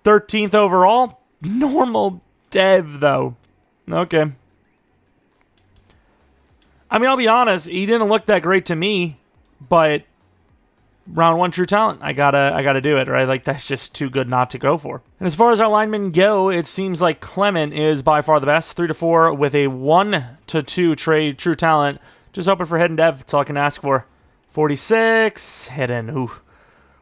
S1: 13th overall. Normal dev, though. Okay. I mean, I'll be honest. He didn't look that great to me, but round 1 true talent. I gotta do it, right? Like, that's just too good not to go for. And as far as our linemen go, it seems like Clement is by far the best. 3-4 with a 1-2 trade true talent. Just hoping for hidden dev. That's all I can ask for. 46. Hidden. Ooh.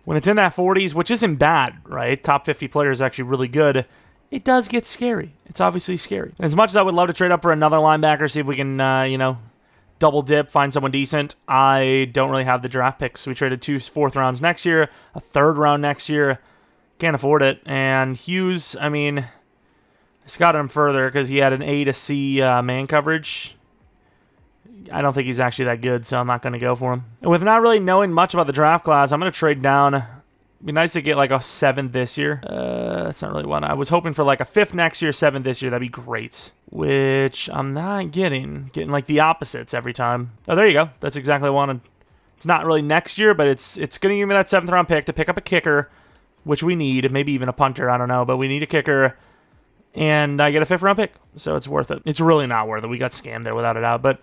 S1: When it's in that 40s, which isn't bad, right? Top 50 player is actually really good. It does get scary. It's obviously scary. As much as I would love to trade up for another linebacker, see if we can, double dip, find someone decent, I don't really have the draft picks. We traded 2 4th rounds next year, a 3rd round next year. Can't afford it. And Hughes, I mean, I scouted him further because he had an A to C man coverage. I don't think he's actually that good, so I'm not going to go for him. And with not really knowing much about the draft class, I'm going to trade down. It'd be nice to get like a 7th this year. That's not really one. I was hoping for like a 5th next year, 7th this year. That'd be great. Which I'm not getting. Getting like the opposites every time. Oh, there you go. That's exactly what I wanted. It's not really next year, but it's going to give me that 7th round pick to pick up a kicker, which we need. Maybe even a punter. I don't know. But we need a kicker. And I get a 5th round pick. So it's worth it. It's really not worth it. We got scammed there without a doubt. But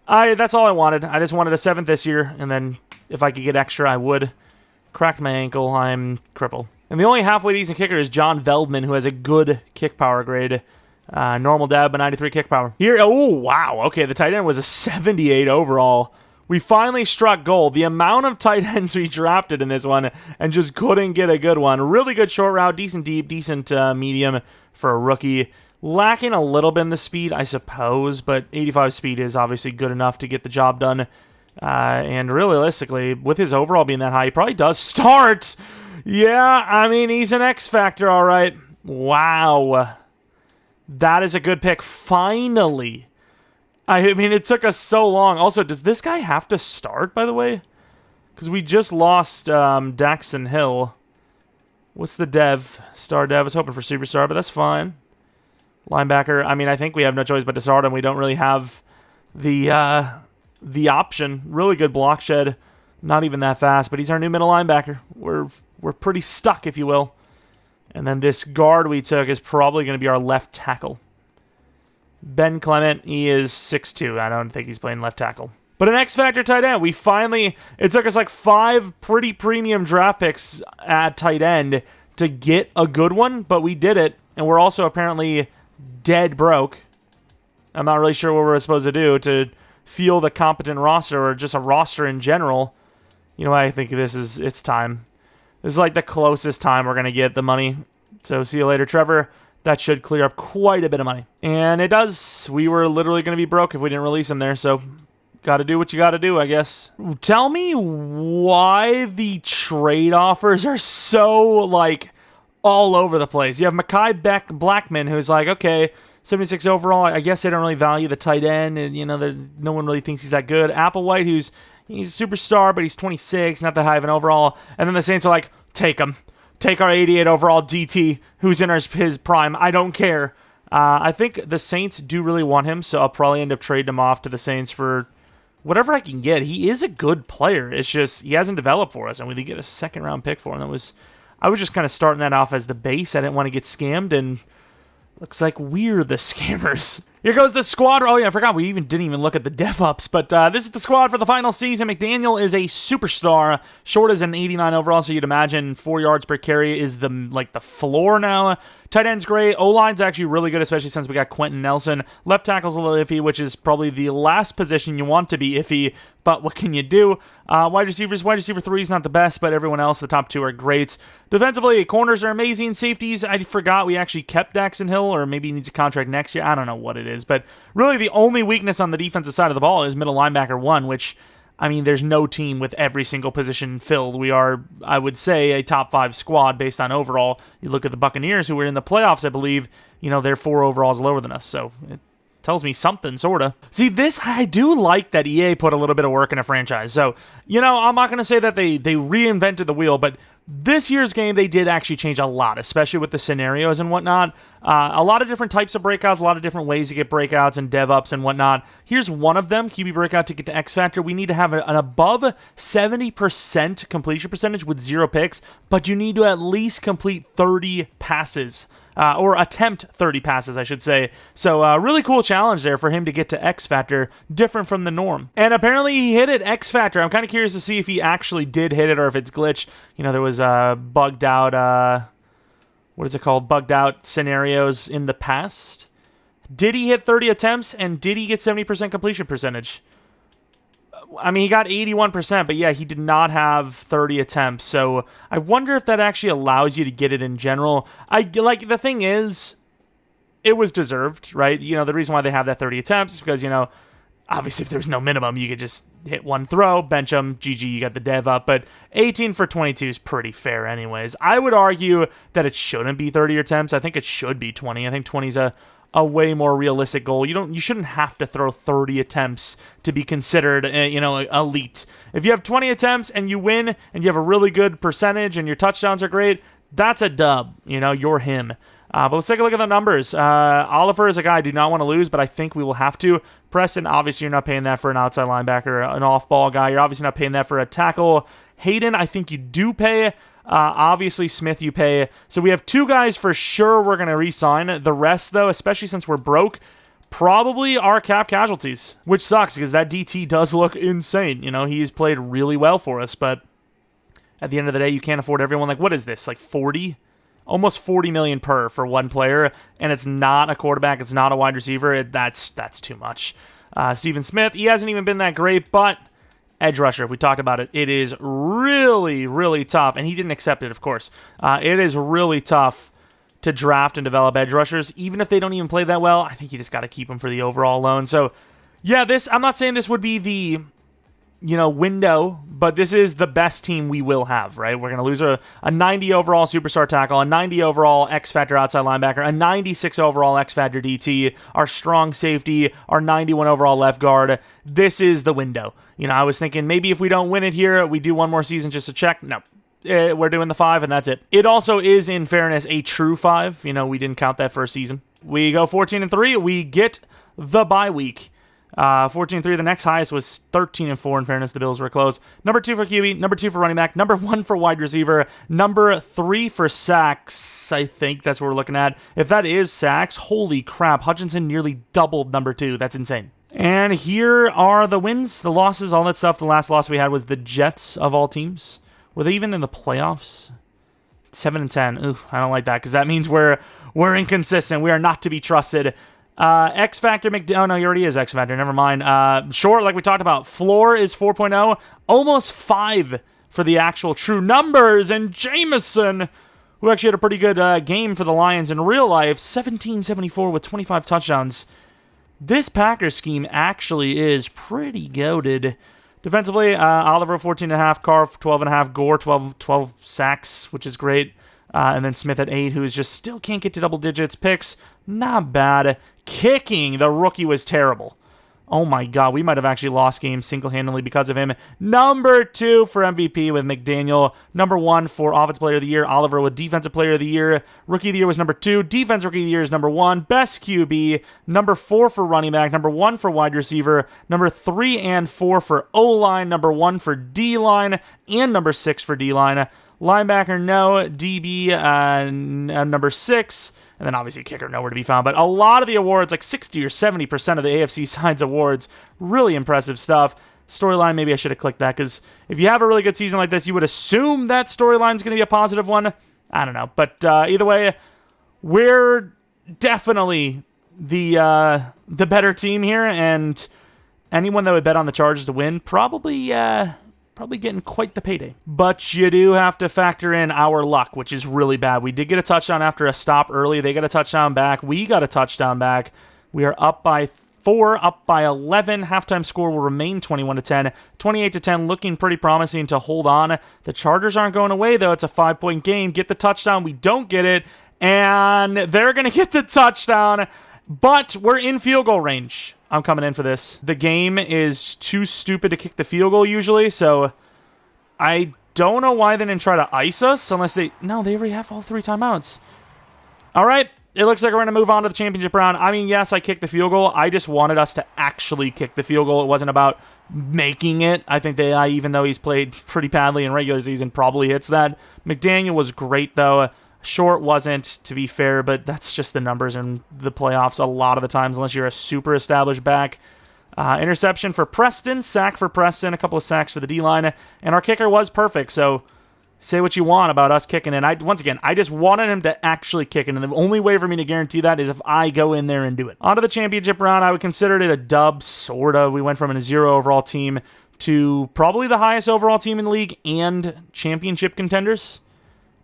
S1: that's all I wanted. I just wanted a 7th this year. And then if I could get extra, I would. Cracked my ankle. I'm crippled. And the only halfway decent kicker is John Veldman, who has a good kick power grade. Normal dab, but 93 kick power. Here, oh, wow. Okay, the tight end was a 78 overall. We finally struck gold. The amount of tight ends we drafted in this one and just couldn't get a good one. Really good short route, decent deep, decent medium for a rookie. Lacking a little bit in the speed, I suppose, but 85 speed is obviously good enough to get the job done. And realistically, with his overall being that high, he probably does start. Yeah, I mean, he's an X factor, all right. Wow. That is a good pick. Finally. I mean, it took us so long. Also, does this guy have to start, by the way? Because we just lost Daxton Hill. What's the dev? Star dev. I was hoping for superstar, but that's fine. Linebacker. I mean, I think we have no choice but to start him. We don't really have the option. Really good block shed. Not even that fast, but he's our new middle linebacker. We're pretty stuck, if you will. And then this guard we took is probably going to be our left tackle. Ben Clement, he is 6'2". I don't think he's playing left tackle. But an X-Factor tight end. We finally, it took us like 5 pretty premium draft picks at tight end to get a good one, but we did it. And we're also apparently dead broke. I'm not really sure what we're supposed to do to field a competent roster or just a roster in general. You know what? I think it's time. This is like the closest time we're going to get the money. So see you later, Trevor. That should clear up quite a bit of money. And it does. We were literally going to be broke if we didn't release him there, so got to do what you got to do, I guess. Tell me why the trade offers are so, like, all over the place. You have Mekhi Blackman, who's like, okay, 76 overall. I guess they don't really value the tight end, and, you know, no one really thinks he's that good. Applewhite, he's a superstar, but he's 26, not that high of an overall. And then the Saints are like, take him. Take our 88 overall DT, who's in his prime. I don't care. I think the Saints do really want him, so I'll probably end up trading him off to the Saints for whatever I can get. He is a good player. It's just he hasn't developed for us, and we did get a second-round pick for him. I was just kind of starting that off as the base. I didn't want to get scammed, and looks like we're the scammers. Here goes the squad. Oh, yeah, I forgot. We didn't even look at the dev-ups, but this is the squad for the final season. McDaniel is a superstar. Short is an 89 overall, so you'd imagine 4 yards per carry is the floor now. Tight end's great. O-line's actually really good, especially since we got Quentin Nelson. Left tackle's a little iffy, which is probably the last position you want to be iffy, but what can you do? Wide receiver 3 is not the best, but everyone else, the top 2 are great. Defensively, corners are amazing. Safeties, I forgot we actually kept Daxton Hill, or maybe he needs a contract next year. I don't know what it is, but really the only weakness on the defensive side of the ball is middle linebacker 1, which, I mean, there's no team with every single position filled. We are, I would say, a top 5 squad based on overall. You look at the Buccaneers, who were in the playoffs, I believe, you know, they're 4 overalls lower than us, so it tells me something, sort of. See, I do like that EA put a little bit of work in a franchise. So, you know, I'm not going to say that they reinvented the wheel, but this year's game, they did actually change a lot, especially with the scenarios and whatnot. A lot of different types of breakouts, a lot of different ways to get breakouts and dev ups and whatnot. Here's one of them, QB breakout to get to X Factor. We need to have an above 70% completion percentage with 0 picks, but you need to at least complete 30 passes. Or attempt 30 passes, I should say. So, really cool challenge there for him to get to X Factor, different from the norm. And apparently he hit it, X Factor. I'm kind of curious to see if he actually did hit it or if it's glitched. You know, there was bugged out, bugged out scenarios in the past. Did he hit 30 attempts, and did he get 70% completion percentage? I mean, he got 81%, but yeah, he did not have 30 attempts. So I wonder if that actually allows you to get it in general. The thing is, it was deserved, right? You know, the reason why they have that 30 attempts is because, you know, obviously if there's no minimum, you could just hit one throw, bench them, GG, you got the dev up. But 18 for 22 is pretty fair anyways. I would argue that it shouldn't be 30 attempts. I think it should be 20. I think 20 is a way more realistic goal. You shouldn't have to throw 30 attempts to be considered, elite. If you have 20 attempts and you win and you have a really good percentage and your touchdowns are great, that's a dub. You know, you're him. But let's take a look at the numbers. Oliver is a guy I do not want to lose, but I think we will have to. Preston, obviously you're not paying that for an outside linebacker, an off-ball guy. You're obviously not paying that for a tackle. Hayden, I think you do pay. Obviously, Smith, you pay. So we have 2 guys for sure we're going to re-sign. The rest, though, especially since we're broke, probably are cap casualties, which sucks because that DT does look insane. You know, he's played really well for us, but at the end of the day, you can't afford everyone. Like, what is this? Like 40? Almost 40 million per for one player, and it's not a quarterback. It's not a wide receiver. That's too much. Steven Smith, he hasn't even been that great, but edge rusher, we talked about it. It is really, really tough, and he didn't accept it, of course. It is really tough to draft and develop edge rushers, even if they don't even play that well. I think you just got to keep them for the overall loan. So, yeah, I'm not saying this would be the window, but this is the best team we will have, right? We're going to lose a 90 overall superstar tackle, a 90 overall X-Factor outside linebacker, a 96 overall X-Factor DT, our strong safety, our 91 overall left guard. This is the window. You know, I was thinking maybe if we don't win it here, we do one more season just to check. No. We're doing the 5, and that's it. It also is, in fairness, a true 5. You know, we didn't count that first season. We go 14-3. We get the bye week. 14-3, the next highest was 13-4. In fairness, the Bills were close. Number 2 for QB, number 2 for running back, number 1 for wide receiver, number 3 for sacks. I think that's what we're looking at. If that is sacks, holy crap, Hutchinson nearly doubled number 2. That's insane. And here are the wins, the losses, all that stuff. The last loss we had was the Jets of all teams. Were they even in the playoffs? 7-10. Ooh, I don't like that because that means we're inconsistent. We are not to be trusted. X Factor oh no, he already is X Factor. Never mind. Short, like we talked about. Floor is 4.0. Almost 5 for the actual true numbers. And Jameson, who actually had a pretty good game for the Lions in real life, 1774 with 25 touchdowns. This Packers scheme actually is pretty goated. Defensively, Oliver 14.5, Carr 12.5, Gore 12 sacks, which is great. And then Smith at 8, who is just still can't get to double digits. Picks, not bad. Kicking, the rookie was terrible. Oh my God, we might have actually lost games single-handedly because of him. Number 2 for MVP with McDaniel. Number 1 for Offensive Player of the Year. Oliver with Defensive Player of the Year. Rookie of the Year was number 2. Defense Rookie of the Year is number 1. Best QB. Number 4 for running back. Number 1 for wide receiver. Number 3 and 4 for O-line. Number 1 for D-line. And number 6 for D-line. Linebacker, no. DB, number 6. And then obviously kicker, nowhere to be found. But a lot of the awards, like 60 or 70% of the AFC side's awards, really impressive stuff. Storyline, maybe I should have clicked that, because if you have a really good season like this, you would assume that storyline's going to be a positive one. I don't know. But either way, we're definitely the better team here, and anyone that would bet on the Chargers to win probably getting quite the payday. But you do have to factor in our luck, which is really bad. We did get a touchdown after a stop early. They got a touchdown back. We got a touchdown back. We are up by 4, up by 11. Halftime score will remain 21-10. 28-10, looking pretty promising to hold on. The Chargers aren't going away, though. It's a 5-point game. Get the touchdown. We don't get it. And they're going to get the touchdown. But we're in field goal range. I'm coming in for this. The game is too stupid to kick the field goal usually, so I don't know why they didn't try to ice us unless they... No, they already have all 3 timeouts. All right, it looks like we're going to move on to the championship round. I mean, yes, I kicked the field goal. I just wanted us to actually kick the field goal. It wasn't about making it. I think even though he's played pretty badly in regular season, probably hits that. McDaniel was great, though. Short wasn't, to be fair, but that's just the numbers in the playoffs a lot of the times, unless you're a super established back. Interception for Preston, sack for Preston, a couple of sacks for the D-line, and our kicker was perfect, so say what you want about us kicking, and once again, I just wanted him to actually kick it, and the only way for me to guarantee that is if I go in there and do it. On to the championship round, I would consider it a dub, sort of. We went from a 0 overall team to probably the highest overall team in the league and championship contenders.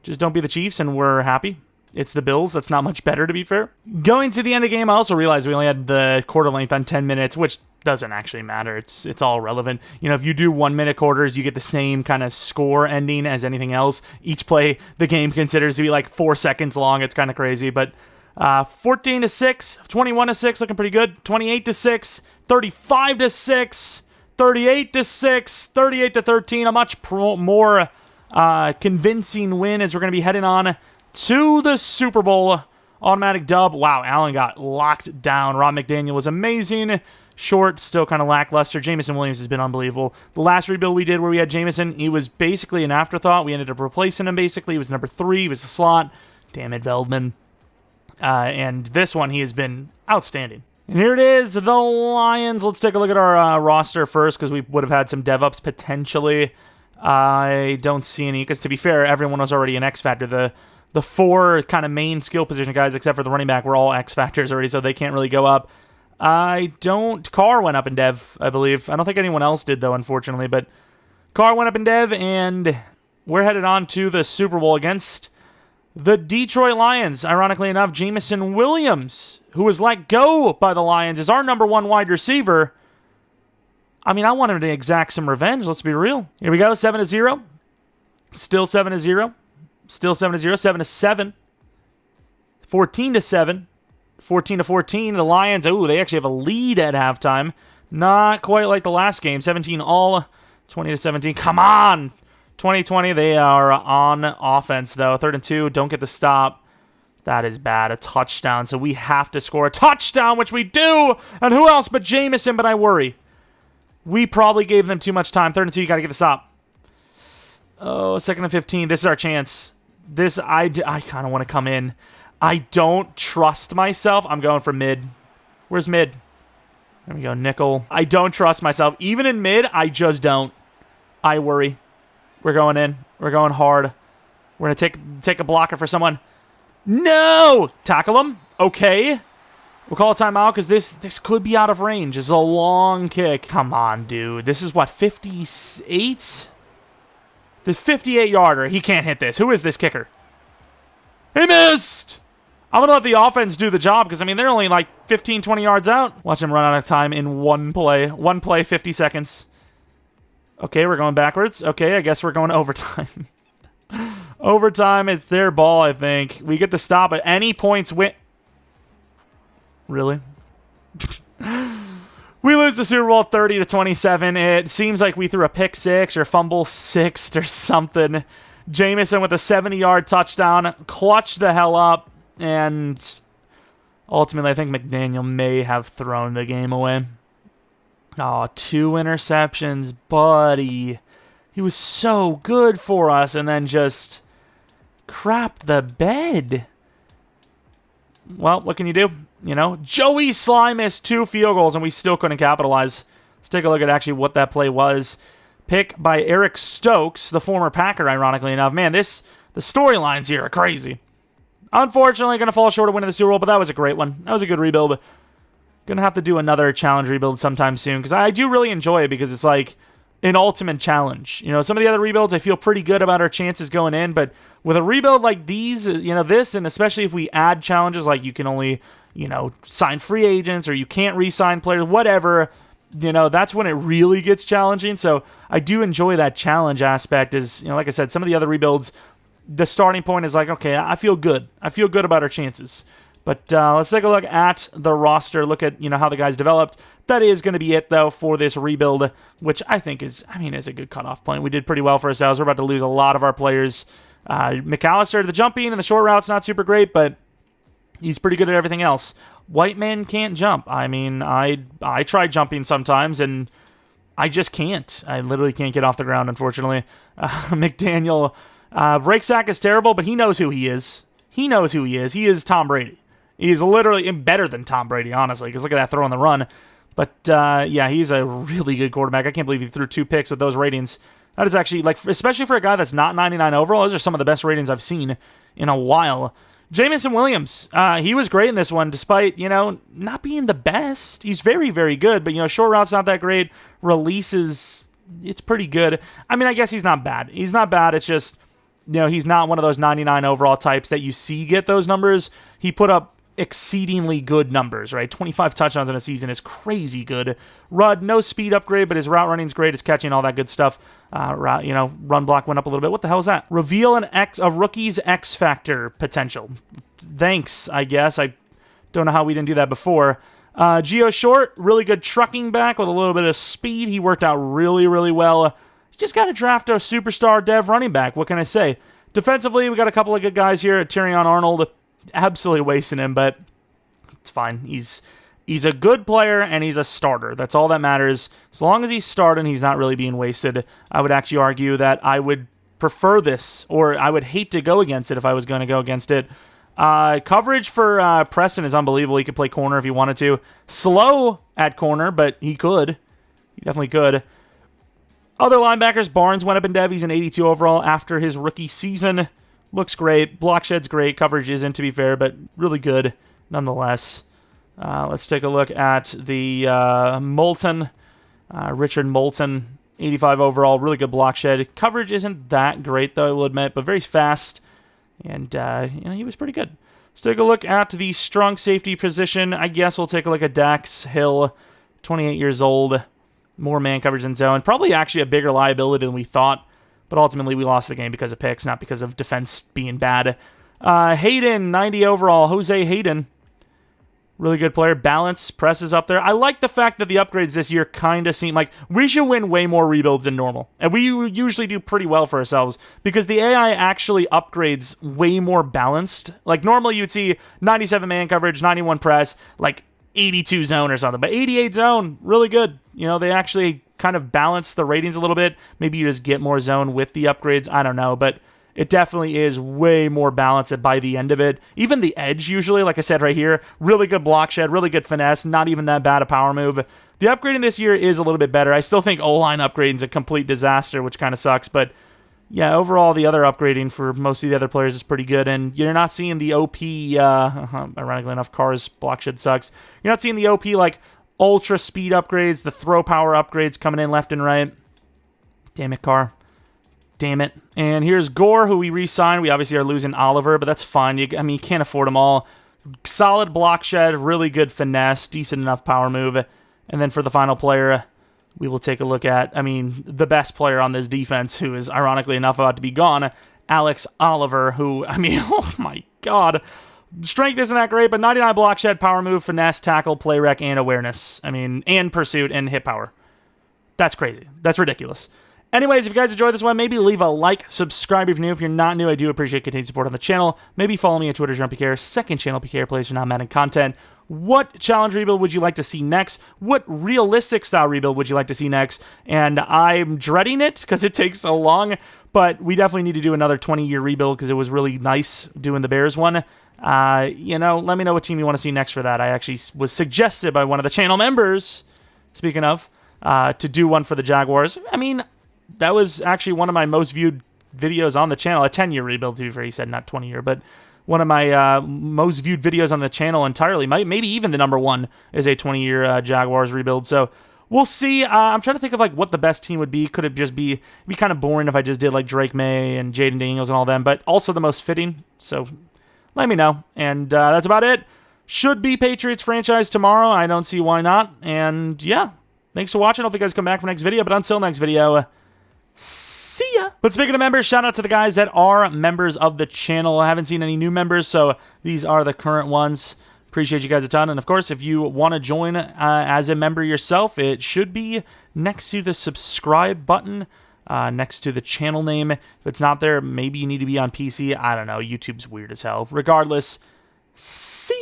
S1: Just don't be the Chiefs, and we're happy. It's the Bills. That's not much better, to be fair. Going to the end of the game, I also realized we only had the quarter length on 10 minutes, which doesn't actually matter. It's all relevant. You know, if you do 1-minute quarters, you get the same kind of score ending as anything else. Each play, the game considers to be like 4 seconds long. It's kind of crazy, but 14-6, 21-6, looking pretty good. 28-6, 35-6, 38-6, 38-13. A much more convincing win as we're going to be heading on to the Super Bowl. Automatic dub. Wow, Allen got locked down. Rob McDaniel was amazing. Short, still kind of lackluster. Jameson Williams has been unbelievable. The last rebuild we did where we had Jameson, he was basically an afterthought. We ended up replacing him basically. He was number 3. He was the slot. Damn it, Veldman. And this one, he has been outstanding. And here it is, the Lions. Let's take a look at our roster first, because we would have had some dev-ups potentially. I don't see any, because to be fair, everyone was already an X Factor. The 4 kind of main skill position guys, except for the running back, were all X Factors already, so they can't really go up. Carr went up in dev, I believe. I don't think anyone else did, though, unfortunately, but Carr went up in dev, and we're headed on to the Super Bowl against the Detroit Lions. Ironically enough, Jameson Williams, who was let go by the Lions, is our number 1 wide receiver. I mean, I want him to exact some revenge. Let's be real. Here we go. 7-0. Still 7-0. Still 7-0. 7-7. 14-7. 14-14. The Lions, they actually have a lead at halftime. Not quite like the last game. 17 all. 20-17. Come on. 2020. They are on offense, though. 3rd and 2. Don't get the stop. That is bad. A touchdown. So we have to score a touchdown, which we do. And who else but Jameson? But I worry. We probably gave them too much time. 3rd and 2, you got to get the stop. Oh, 2nd and 15. This is our chance. I kind of want to come in. I don't trust myself. I'm going for mid. Where's mid? There we go, nickel. I don't trust myself. Even in mid, I just don't. I worry. We're going in. We're going hard. We're going to take a blocker for someone. No! Tackle him. Okay. We'll call a timeout because this could be out of range. It's a long kick. Come on, dude. This is what, 58? The 58-yarder. He can't hit this. Who is this kicker? He missed! I'm going to let the offense do the job because, I mean, they're only like 15, 20 yards out. Watch him run out of time in one play. One play, 50 seconds. Okay, we're going backwards. Okay, I guess we're going to overtime. Overtime, it's their ball, I think. We get the stop at any points win. Really? We lose the Super Bowl 30-27. It seems like we threw a pick six or fumble sixth or something. Jameson with a 70-yard touchdown. Clutched the hell up. And ultimately, I think McDaniel may have thrown the game away. Oh, 2 interceptions, buddy. He was so good for us and then just crapped the bed. Well, what can you do? You know, Joey Sly missed 2 field goals and we still couldn't capitalize. Let's take a look at actually what that play was. Pick by Eric Stokes, the former Packer, ironically enough. Man, the storylines here are crazy. Unfortunately, going to fall short of winning the Super Bowl, but that was a great one. That was a good rebuild. Going to have to do another challenge rebuild sometime soon, because I do really enjoy it, because it's like an ultimate challenge. You know, some of the other rebuilds, I feel pretty good about our chances going in, but with a rebuild like these, you know, this, and especially if we add challenges, like you can only, you know, sign free agents, or you can't re-sign players, whatever, you know, that's when it really gets challenging. So I do enjoy that challenge aspect. Is, you know, like I said, some of the other rebuilds, the starting point is like, okay, I feel good. I feel good about our chances. But let's take a look at the roster, look at, you know, how the guys developed. That is going to be it, though, for this rebuild, which I think is, I mean, is a good cutoff point. We did pretty well for ourselves. We're about to lose a lot of our players. McAllister, the jumping and the short route's not super great, but he's pretty good at everything else. White man can't jump. I mean, I try jumping sometimes, and I just can't. I literally can't get off the ground, unfortunately. McDaniel... Break sack is terrible, but he knows who he is. He knows who he is. He is Tom Brady. He's literally better than Tom Brady, honestly, because look at that throw on the run. But, yeah, he's a really good quarterback. I can't believe he threw 2 picks with those ratings. That is actually, like, especially for a guy that's not 99 overall, those are some of the best ratings I've seen in a while. Jameson Williams, he was great in this one, despite, you know, not being the best. He's very, very good, but, you know, short route's not that great. Releases, it's pretty good. I mean, I guess he's not bad. He's not bad, it's just... You know, he's not one of those 99 overall types that you see get those numbers. He put up exceedingly good numbers, right? 25 touchdowns in a season is crazy good. Rudd, no speed upgrade, but his route running's great. His catching, all that good stuff. You know, run block went up a little bit. What the hell is that? Reveal a rookie's X factor potential. Thanks, I guess. I don't know how we didn't do that before. Geo Short, really good trucking back with a little bit of speed. He worked out really, really well. Just got to draft a superstar dev running back. What can I say? Defensively, we got a couple of good guys here. Tyrion Arnold, absolutely wasting him, but it's fine. He's a good player, and he's a starter. That's all that matters. As long as he's starting, he's not really being wasted. I would actually argue that I would prefer this, or I would hate to go against it if I was going to go against it. Coverage for Preston is unbelievable. He could play corner if he wanted to. Slow at corner, but he could. He definitely could. Other linebackers, Barnes went up in dev. He's an 82 overall after his rookie season. Looks great. Block shed's great. Coverage isn't, to be fair, but really good nonetheless. Let's take a look at the Moulton. Richard Moulton, 85 overall. Really good block shed. Coverage isn't that great, though, I will admit, but very fast. And you know, he was pretty good. Let's take a look at the strong safety position. I guess we'll take a look at Dax Hill, 28 years old. More man coverage than zone. Probably actually a bigger liability than we thought. But ultimately we lost the game because of picks, not because of defense being bad. Hayden, 90 overall. Jose Hayden. Really good player. Balance, presses up there. I like the fact that the upgrades this year kind of seem like we should win way more rebuilds than normal. And we usually do pretty well for ourselves because the AI actually upgrades way more balanced. Like normally you'd see 97 man coverage, 91 press, like 82 zone or something. But 88 zone, really good. You know, they actually kind of balance the ratings a little bit. Maybe you just get more zone with the upgrades. I don't know, but it definitely is way more balanced by the end of it. Even the edge, usually, like I said right here, really good block shed, really good finesse, not even that bad a power move. The upgrading this year is a little bit better. I still think O-line upgrading is a complete disaster, which kind of sucks, but yeah, overall, the other upgrading for most of the other players is pretty good, and you're not seeing the OP, ironically enough, Carr's block shed sucks. You're not seeing the OP, like, ultra speed upgrades, the throw power upgrades coming in left and right. Damn it, Carr. Damn it. And here's Gore, who we re-signed. We obviously are losing Oliver, but that's fine. You can't afford them all. Solid block shed, really good finesse, decent enough power move. And then for the final player, we will take a look at, the best player on this defense, who is ironically enough about to be gone, Alex Oliver, who, oh my god. Strength isn't that great, but 99 block shed, power move, finesse, tackle, play rec, and awareness. And pursuit and hit power. That's crazy. That's ridiculous. Anyways, if you guys enjoyed this one, maybe leave a like, subscribe if you're new. If you're not new, I do appreciate continued support on the channel. Maybe follow me on Twitter, Jeromepkr, second channel, PKR Plays for non-Madden content. What challenge rebuild would you like to see next? What realistic style rebuild would you like to see next? And I'm dreading it because it takes so long, but we definitely need to do another 20-year rebuild because it was really nice doing the Bears one. Let me know what team you want to see next for that. I actually was suggested by one of the channel members, speaking of, to do one for the Jaguars. That was actually one of my most viewed videos on the channel. A 10-year rebuild, to be fair. He said not 20-year, but one of my most viewed videos on the channel entirely. Maybe even the number one is a 20-year Jaguars rebuild. So we'll see. I'm trying to think of what the best team would be. Could it just be kind of boring if I just did Drake May and Jaden Daniels and all them, but also the most fitting. So let me know. And that's about it. Should be Patriots franchise tomorrow. I don't see why not. And yeah, thanks for watching. Hope you guys come back for next video. But until next video, see ya. But speaking of members, shout out to the guys that are members of the channel. I haven't seen any new members, so these are the current ones. Appreciate you guys a ton. And of course, if you want to join as a member yourself, it should be next to the subscribe button, next to the channel name. If it's not there, maybe you need to be on PC. I don't know. YouTube's weird as hell. Regardless, see ya.